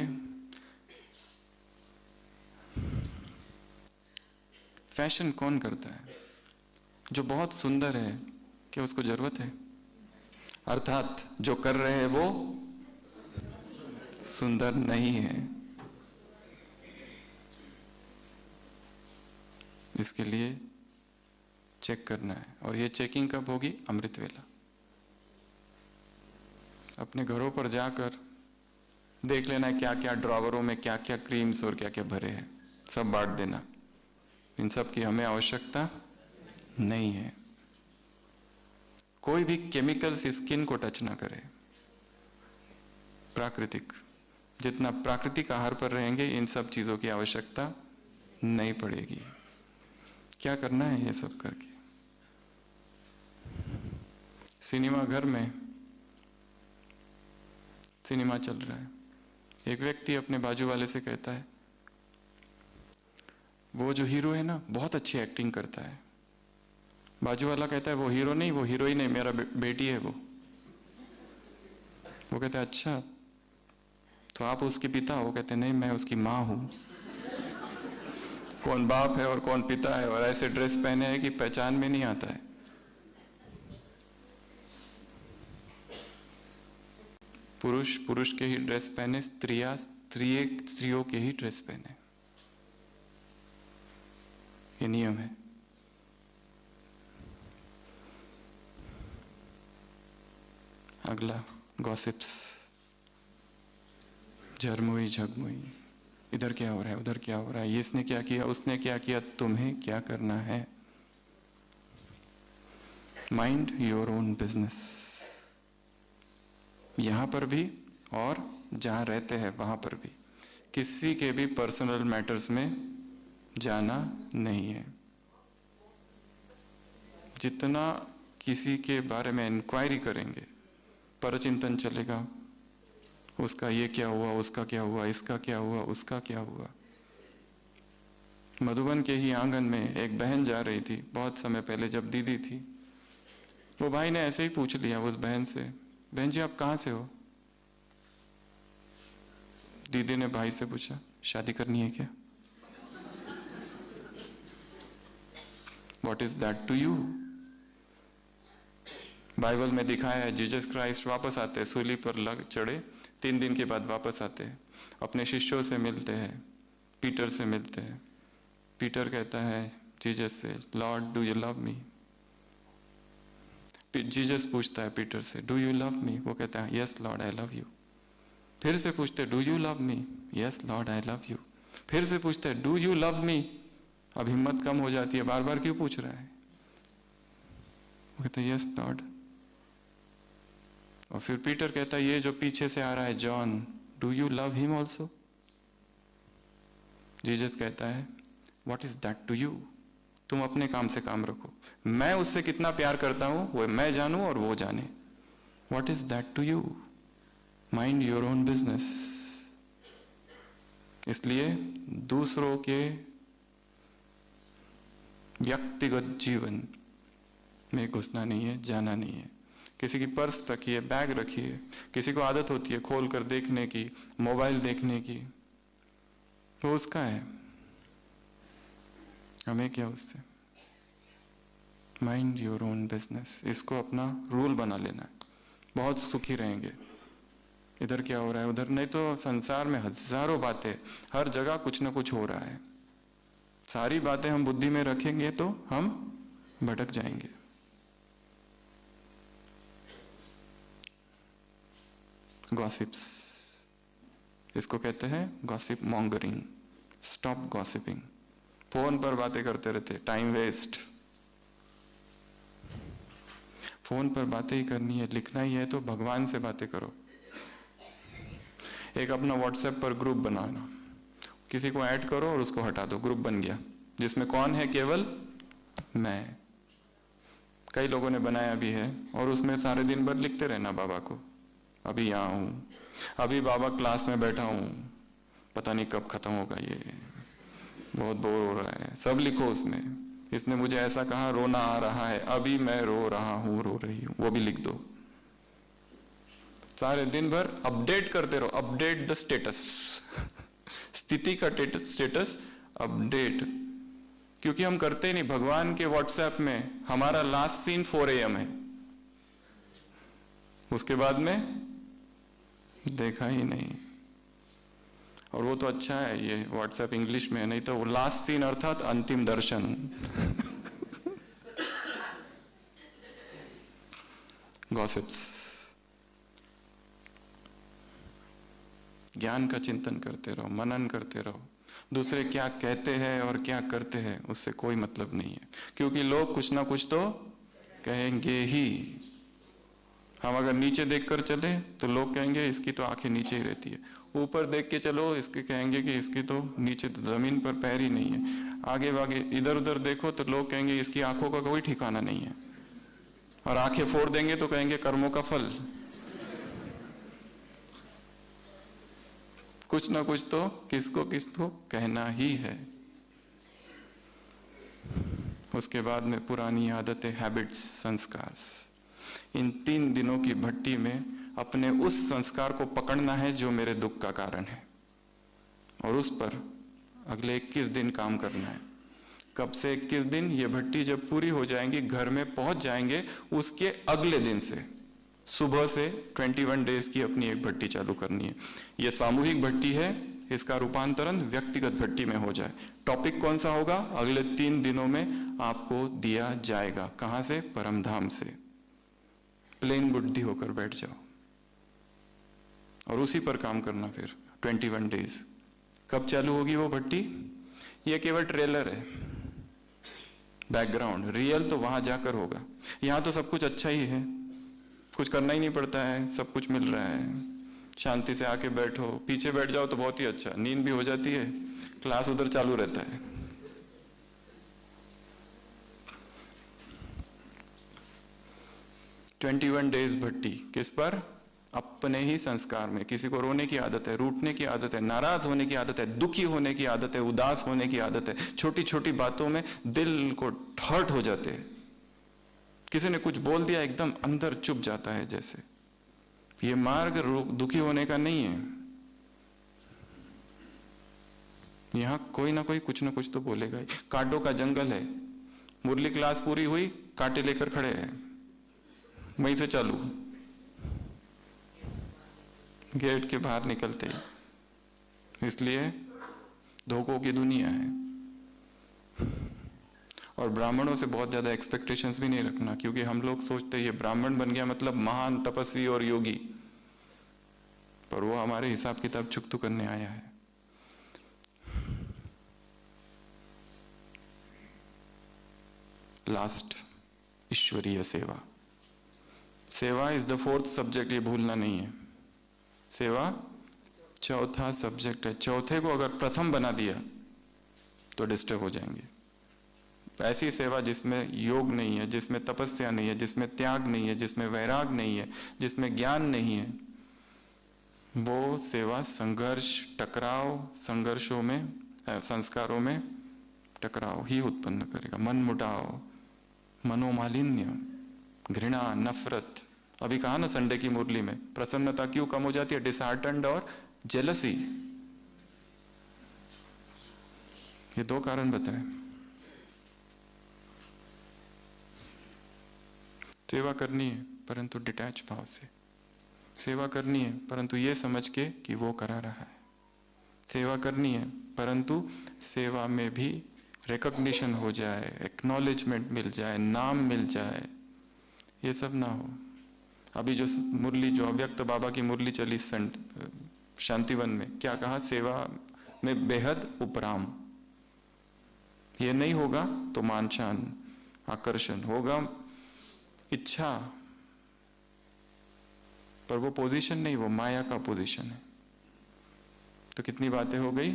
फैशन कौन करता है? जो बहुत सुंदर है, क्या उसको जरूरत है? अर्थात जो कर रहे हैं वो सुंदर नहीं है। इसके लिए चेक करना है। और ये चेकिंग कब होगी? अमृत वेला। अपने घरों पर जाकर देख लेना है क्या क्या ड्रॉवरों में क्या क्या क्रीम्स और क्या क्या भरे हैं, सब बांट देना। इन सब की हमें आवश्यकता नहीं है। कोई भी केमिकल्स स्किन को टच ना करे। प्राकृतिक, जितना प्राकृतिक आहार पर रहेंगे इन सब चीजों की आवश्यकता नहीं पड़ेगी। क्या करना है ये सब करके? सिनेमा घर में सिनेमा चल रहा है, एक व्यक्ति अपने बाजू वाले से कहता है, वो जो हीरो है ना बहुत अच्छी एक्टिंग करता है। बाजू वाला कहता है, वो हीरो नहीं, वो हीरोइन है, मेरा बेटी है वो। वो कहता है, अच्छा तो आप उसके पिता हो? कहते नहीं, मैं उसकी माँ हूं। कौन बाप है और कौन पिता है? और ऐसे ड्रेस पहने हैं कि पहचान में नहीं आता है। पुरुष पुरुष के ही ड्रेस पहने, स्त्रियों के ही ड्रेस पहने, ये नियम है। अगला गॉसिप्स, झरमुई झगमुई, इधर क्या हो रहा है, उधर क्या हो रहा है, ये इसने क्या किया, उसने क्या किया, तुम्हें क्या करना है? Mind your own business. यहां पर भी और जहां रहते हैं वहां पर भी किसी के भी पर्सनल मैटर्स में जाना नहीं है। जितना किसी के बारे में इंक्वायरी करेंगे, परचिंतन चलेगा, उसका ये क्या हुआ, उसका क्या हुआ, इसका क्या हुआ, उसका क्या हुआ। मधुबन के ही आंगन में एक बहन जा रही थी, बहुत समय पहले जब दीदी थी। वो भाई ने ऐसे ही पूछ लिया उस बहन से, बहन जी आप कहाँ से हो? दीदी ने भाई से पूछा, शादी करनी है क्या? What is that to you? Bible में दिखाया है जीसस क्राइस्ट वापस आते हैं, सूली पर लग चढ़े, 3 दिन के बाद वापस आते हैं, अपने शिष्यों से मिलते हैं, पीटर से मिलते हैं। पीटर कहता है जीसस से, Lord do you love me? Jesus पूछता है पीटर से, डू यू लव मी? वो कहता है yes Lord I love you. फिर से पूछते, do you love me? Yes Lord I love you. फिर से पूछते, डू यू लव मी? अब हिम्मत कम हो जाती है, बार बार क्यों पूछ रहा है? वो कहता है यस लॉर्ड। और फिर पीटर कहता है, ये जो पीछे से आ रहा है John, do you love him also? Jesus कहता है, what is that to you? तुम अपने काम से काम रखो, मैं उससे कितना प्यार करता हूं वो मैं जानूं और वो जाने। What is that to you? Mind your own business. इसलिए दूसरों के व्यक्तिगत जीवन में घुसना नहीं है, जाना नहीं है। किसी की पर्स रखिए, बैग रखिए, किसी को आदत होती है खोल कर देखने की, मोबाइल देखने की, वो उसका है, हमें क्या उससे? माइंड योर ओन बिजनेस, इसको अपना रूल बना लेना है, बहुत सुखी रहेंगे। इधर क्या हो रहा है उधर नहीं, तो संसार में हजारों बातें, हर जगह कुछ ना कुछ हो रहा है। सारी बातें हम बुद्धि में रखेंगे तो हम भटक जाएंगे। गॉसिप्स, इसको कहते हैं gossip mongering. Stop gossiping. Phone पर बातें करते रहते, टाइम वेस्ट। फोन पर बातें ही करनी है, लिखना ही है तो भगवान से बातें करो। एक अपना व्हाट्सएप पर ग्रुप बनाना, किसी को ऐड करो और उसको हटा दो, ग्रुप बन गया, जिसमें कौन है? केवल मैं। कई लोगों ने बनाया भी है और उसमें सारे दिन भर लिखते रहना बाबा को, अभी यहाँ हूं, अभी बाबा क्लास में बैठा हूं, पता नहीं कब खत्म होगा, ये बहुत बोर हो रहा है, सब लिखो उसमें। इसने मुझे ऐसा कहा, रोना आ रहा है, अभी मैं रो रहा हूं, रो रही हूं, वो भी लिख दो। सारे दिन भर अपडेट करते रहो, अपडेट द स्टेटस, स्थिति का स्टेटस अपडेट। क्योंकि हम करते ही नहीं। भगवान के व्हाट्सएप में हमारा लास्ट सीन 4 AM है, उसके बाद में देखा ही नहीं। और वो तो अच्छा है ये व्हाट्सएप इंग्लिश में, नहीं तो वो लास्ट सीन अर्थात अंतिम दर्शन। गॉसिप्स। ज्ञान का चिंतन करते रहो, मनन करते रहो। दूसरे क्या कहते हैं और क्या करते हैं उससे कोई मतलब नहीं है, क्योंकि लोग कुछ ना कुछ तो कहेंगे ही। हम अगर नीचे देखकर चले तो लोग कहेंगे इसकी तो आंखें नीचे ही रहती है, ऊपर देख के चलो इसके कहेंगे कि इसकी तो नीचे तो जमीन पर पैर ही नहीं है, आगे वागे इधर उधर देखो तो लोग कहेंगे इसकी आंखों का कोई ठिकाना नहीं है, और आंखें फोड़ देंगे तो कहेंगे कर्मों का फल। कुछ ना कुछ तो किसको कहना ही है। उसके बाद में पुरानी आदतें, हैबिट्स, संस्कार। इन 3 दिनों की भट्टी में अपने उस संस्कार को पकड़ना है जो मेरे दुख का कारण है, और उस पर अगले 21 दिन काम करना है। कब से 21 दिन? ये भट्टी जब पूरी हो जाएंगी, घर में पहुंच जाएंगे, उसके अगले दिन से सुबह से 21 डेज की अपनी एक भट्टी चालू करनी है। यह सामूहिक भट्टी है, इसका रूपांतरण व्यक्तिगत भट्टी में हो जाए। टॉपिक कौन सा होगा? अगले 3 दिनों में आपको दिया जाएगा। कहां से? परमधाम से। प्लेन बुद्धि होकर बैठ जाओ और उसी पर काम करना। फिर 21 डेज। कब चालू होगी वो भट्टी? ये केवल ट्रेलर है, बैकग्राउंड। रियल तो वहां जाकर होगा। यहां तो सब कुछ अच्छा ही है, कुछ करना ही नहीं पड़ता है, सब कुछ मिल रहा है। शांति से आके बैठो, पीछे बैठ जाओ तो बहुत ही अच्छा, नींद भी हो जाती है, क्लास उधर चालू रहता है। ट्वेंटी डेज भट्टी किस पर? अपने ही संस्कार में। किसी को रोने की आदत है, रूठने की आदत है, नाराज होने की आदत है, दुखी होने की आदत है, उदास होने की आदत है, छोटी छोटी बातों में दिल को हर्ट हो जाते हैं। किसी ने कुछ बोल दिया, एकदम अंदर चुप जाता है जैसे। ये मार्ग दुखी होने का नहीं है। यहां कोई ना कोई कुछ ना कुछ तो बोलेगा ही। कांटों का जंगल है। मुरली क्लास पूरी हुई, कांटे लेकर खड़े हैं। वहीं से चालू, गेट के बाहर निकलते ही। इसलिए धोखों की दुनिया है। और ब्राह्मणों से बहुत ज्यादा एक्सपेक्टेशंस भी नहीं रखना, क्योंकि हम लोग सोचते हैं ये ब्राह्मण बन गया मतलब महान तपस्वी और योगी, पर वो हमारे हिसाब किताब चुकतू करने आया है। लास्ट, ईश्वरीय सेवा। सेवा इज द फोर्थ सब्जेक्ट, ये भूलना नहीं है। सेवा चौथा सब्जेक्ट है। चौथे को अगर प्रथम बना दिया तो डिस्टर्ब हो जाएंगे। ऐसी सेवा जिसमें योग नहीं है, जिसमें तपस्या नहीं है, जिसमें त्याग नहीं है, जिसमें वैराग नहीं है, जिसमें ज्ञान नहीं है, वो सेवा संघर्ष, टकराव, संघर्षों में, संस्कारों में टकराव ही उत्पन्न करेगा। मन मुटाव, मनोमालिन्य, घृणा, नफरत। अभी कहा ना संडे की मुरली में, प्रसन्नता क्यों कम हो जाती है? डिसहार्टन्ड और जेलसी, ये दो कारण बताए। सेवा करनी है परंतु डिटैच भाव से। सेवा करनी है परंतु ये समझ के कि वो करा रहा है। सेवा करनी है परंतु सेवा में भी रिकॉग्निशन हो जाए, एक्नॉलेजमेंट मिल जाए, नाम मिल जाए, ये सब ना हो। अभी जो मुरली, जो अव्यक्त बाबा की मुरली चली शांतिवन में, क्या कहा? सेवा में बेहद उपराम। ये नहीं होगा तो मान शान, आकर्षण होगा, इच्छा, पर वो पोजीशन नहीं, वो माया का पोजीशन है। तो कितनी बातें हो गई?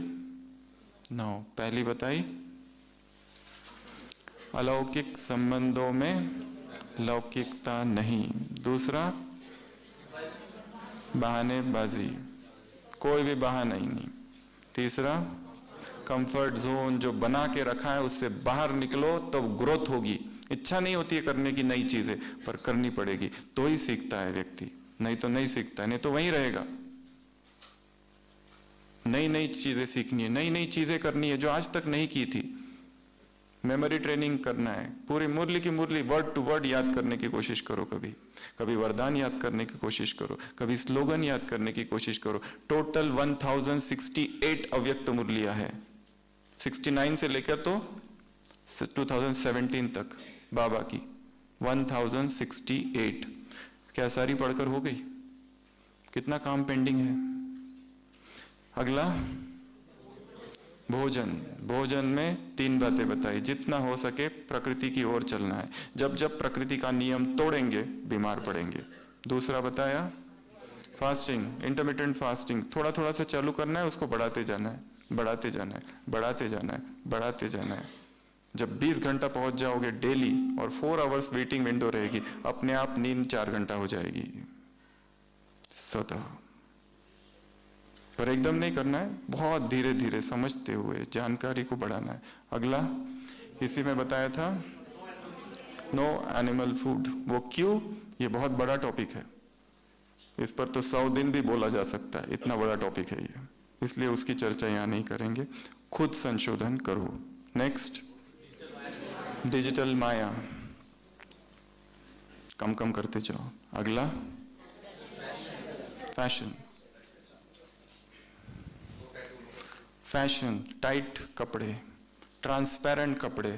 9। पहली बताई, अलौकिक संबंधों में लौकिकता नहीं। दूसरा, बहानेबाजी, कोई भी बहाना ही नहीं। तीसरा, कंफर्ट जोन जो बना के रखा है उससे बाहर निकलो तो ग्रोथ होगी। इच्छा नहीं होती है करने की नई चीजें, पर करनी पड़ेगी तो ही सीखता है व्यक्ति, नहीं तो नहीं सीखता है, नहीं तो वहीं रहेगा। नई नई चीजें सीखनी है, नई नई चीजें करनी है जो आज तक नहीं की थी। मेमोरी ट्रेनिंग करना है, पूरी मुरली की मुरली वर्ड टू वर्ड याद करने की कोशिश करो। कभी कभी वरदान याद करने की कोशिश करो, कभी स्लोगन याद करने की कोशिश करो। टोटल 1068 अव्यक्त मुरलियां है, 69 से लेकर तो 2017 तक बाबा की 1068। क्या सारी पढ़कर हो गई? कितना काम पेंडिंग है? अगला, भोजन। भोजन में 3 बातें बताई। जितना हो सके प्रकृति की ओर चलना है, जब जब प्रकृति का नियम तोड़ेंगे बीमार पड़ेंगे। दूसरा बताया फास्टिंग, इंटरमिटेंट फास्टिंग, थोड़ा थोड़ा सा चालू करना है, उसको बढ़ाते जाना है, बढ़ाते जाना है, बढ़ाते जाना है, बढ़ाते जाना है। जब 20 घंटा पहुंच जाओगे डेली और 4 आवर्स वेटिंग विंडो रहेगी, अपने आप नींद 4 घंटा हो जाएगी स्वतः। पर एकदम नहीं करना है, बहुत धीरे धीरे समझते हुए जानकारी को बढ़ाना है। अगला, इसी में बताया था नो एनिमल फूड। वो क्यों? ये बहुत बड़ा टॉपिक है, इस पर तो 100 दिन भी बोला जा सकता है, इतना बड़ा टॉपिक है ये, इसलिए उसकी चर्चा यहाँ नहीं करेंगे। खुद संशोधन करो। नेक्स्ट, डिजिटल माया, कम कम करते जाओ। अगला, फैशन। फैशन, टाइट कपड़े, ट्रांसपेरेंट कपड़े,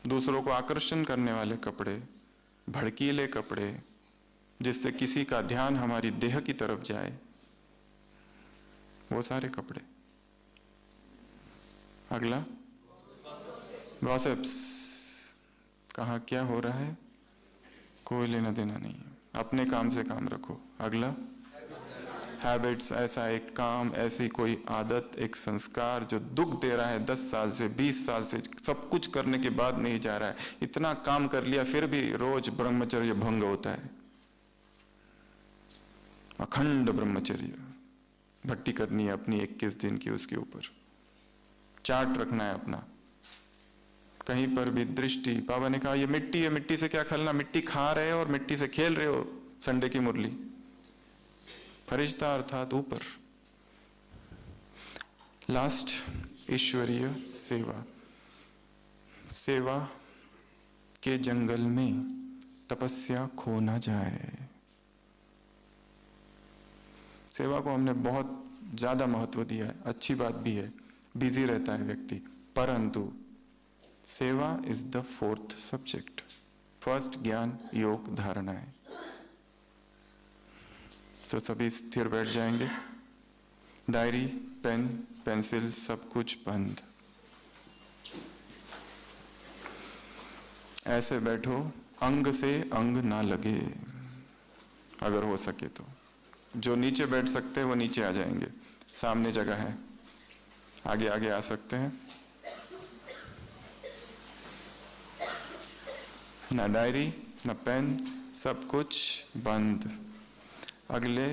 दूसरों को आकर्षण करने वाले कपड़े, भड़कीले कपड़े, जिससे किसी का ध्यान हमारी देह की तरफ जाए, वो सारे कपड़े। अगला, गॉसिप्स, कहाँ क्या हो रहा है कोई लेना देना नहीं है, अपने काम से काम रखो। अगला, हैबिट्स, ऐसा एक काम, ऐसी कोई आदत, एक संस्कार जो दुख दे रहा है 10 साल से, 20 साल से, सब कुछ करने के बाद नहीं जा रहा है। इतना काम कर लिया फिर भी रोज ब्रह्मचर्य भंग होता है। अखंड ब्रह्मचर्य, भट्टी करनी है अपनी 21 दिन की, उसके ऊपर चार्ट रखना है अपना। कहीं पर भी दृष्टि, बाबा ने कहा ये मिट्टी है, मिट्टी से क्या खेलना, मिट्टी खा रहे हो और मिट्टी से खेल रहे हो। संडे की मुरली, फरिश्ता अर्थात ऊपर। लास्ट, ईश्वरीय सेवा। सेवा के जंगल में तपस्या खो ना जाए। सेवा को हमने बहुत ज्यादा महत्व दिया है, अच्छी बात भी है, बिजी रहता है व्यक्ति, परंतु सेवा is the fourth subject. First ज्ञान, योग, धारणा है। तो सभी स्थिर बैठ जाएंगे। डायरी, पेन, पेंसिल सब कुछ बंद। ऐसे बैठो, अंग से अंग ना लगे, अगर हो सके तो। जो नीचे बैठ सकते हैं वो नीचे आ जाएंगे, सामने जगह है, आगे आगे आ सकते हैं। ना डायरी, ना पेन, सब कुछ बंद। अगले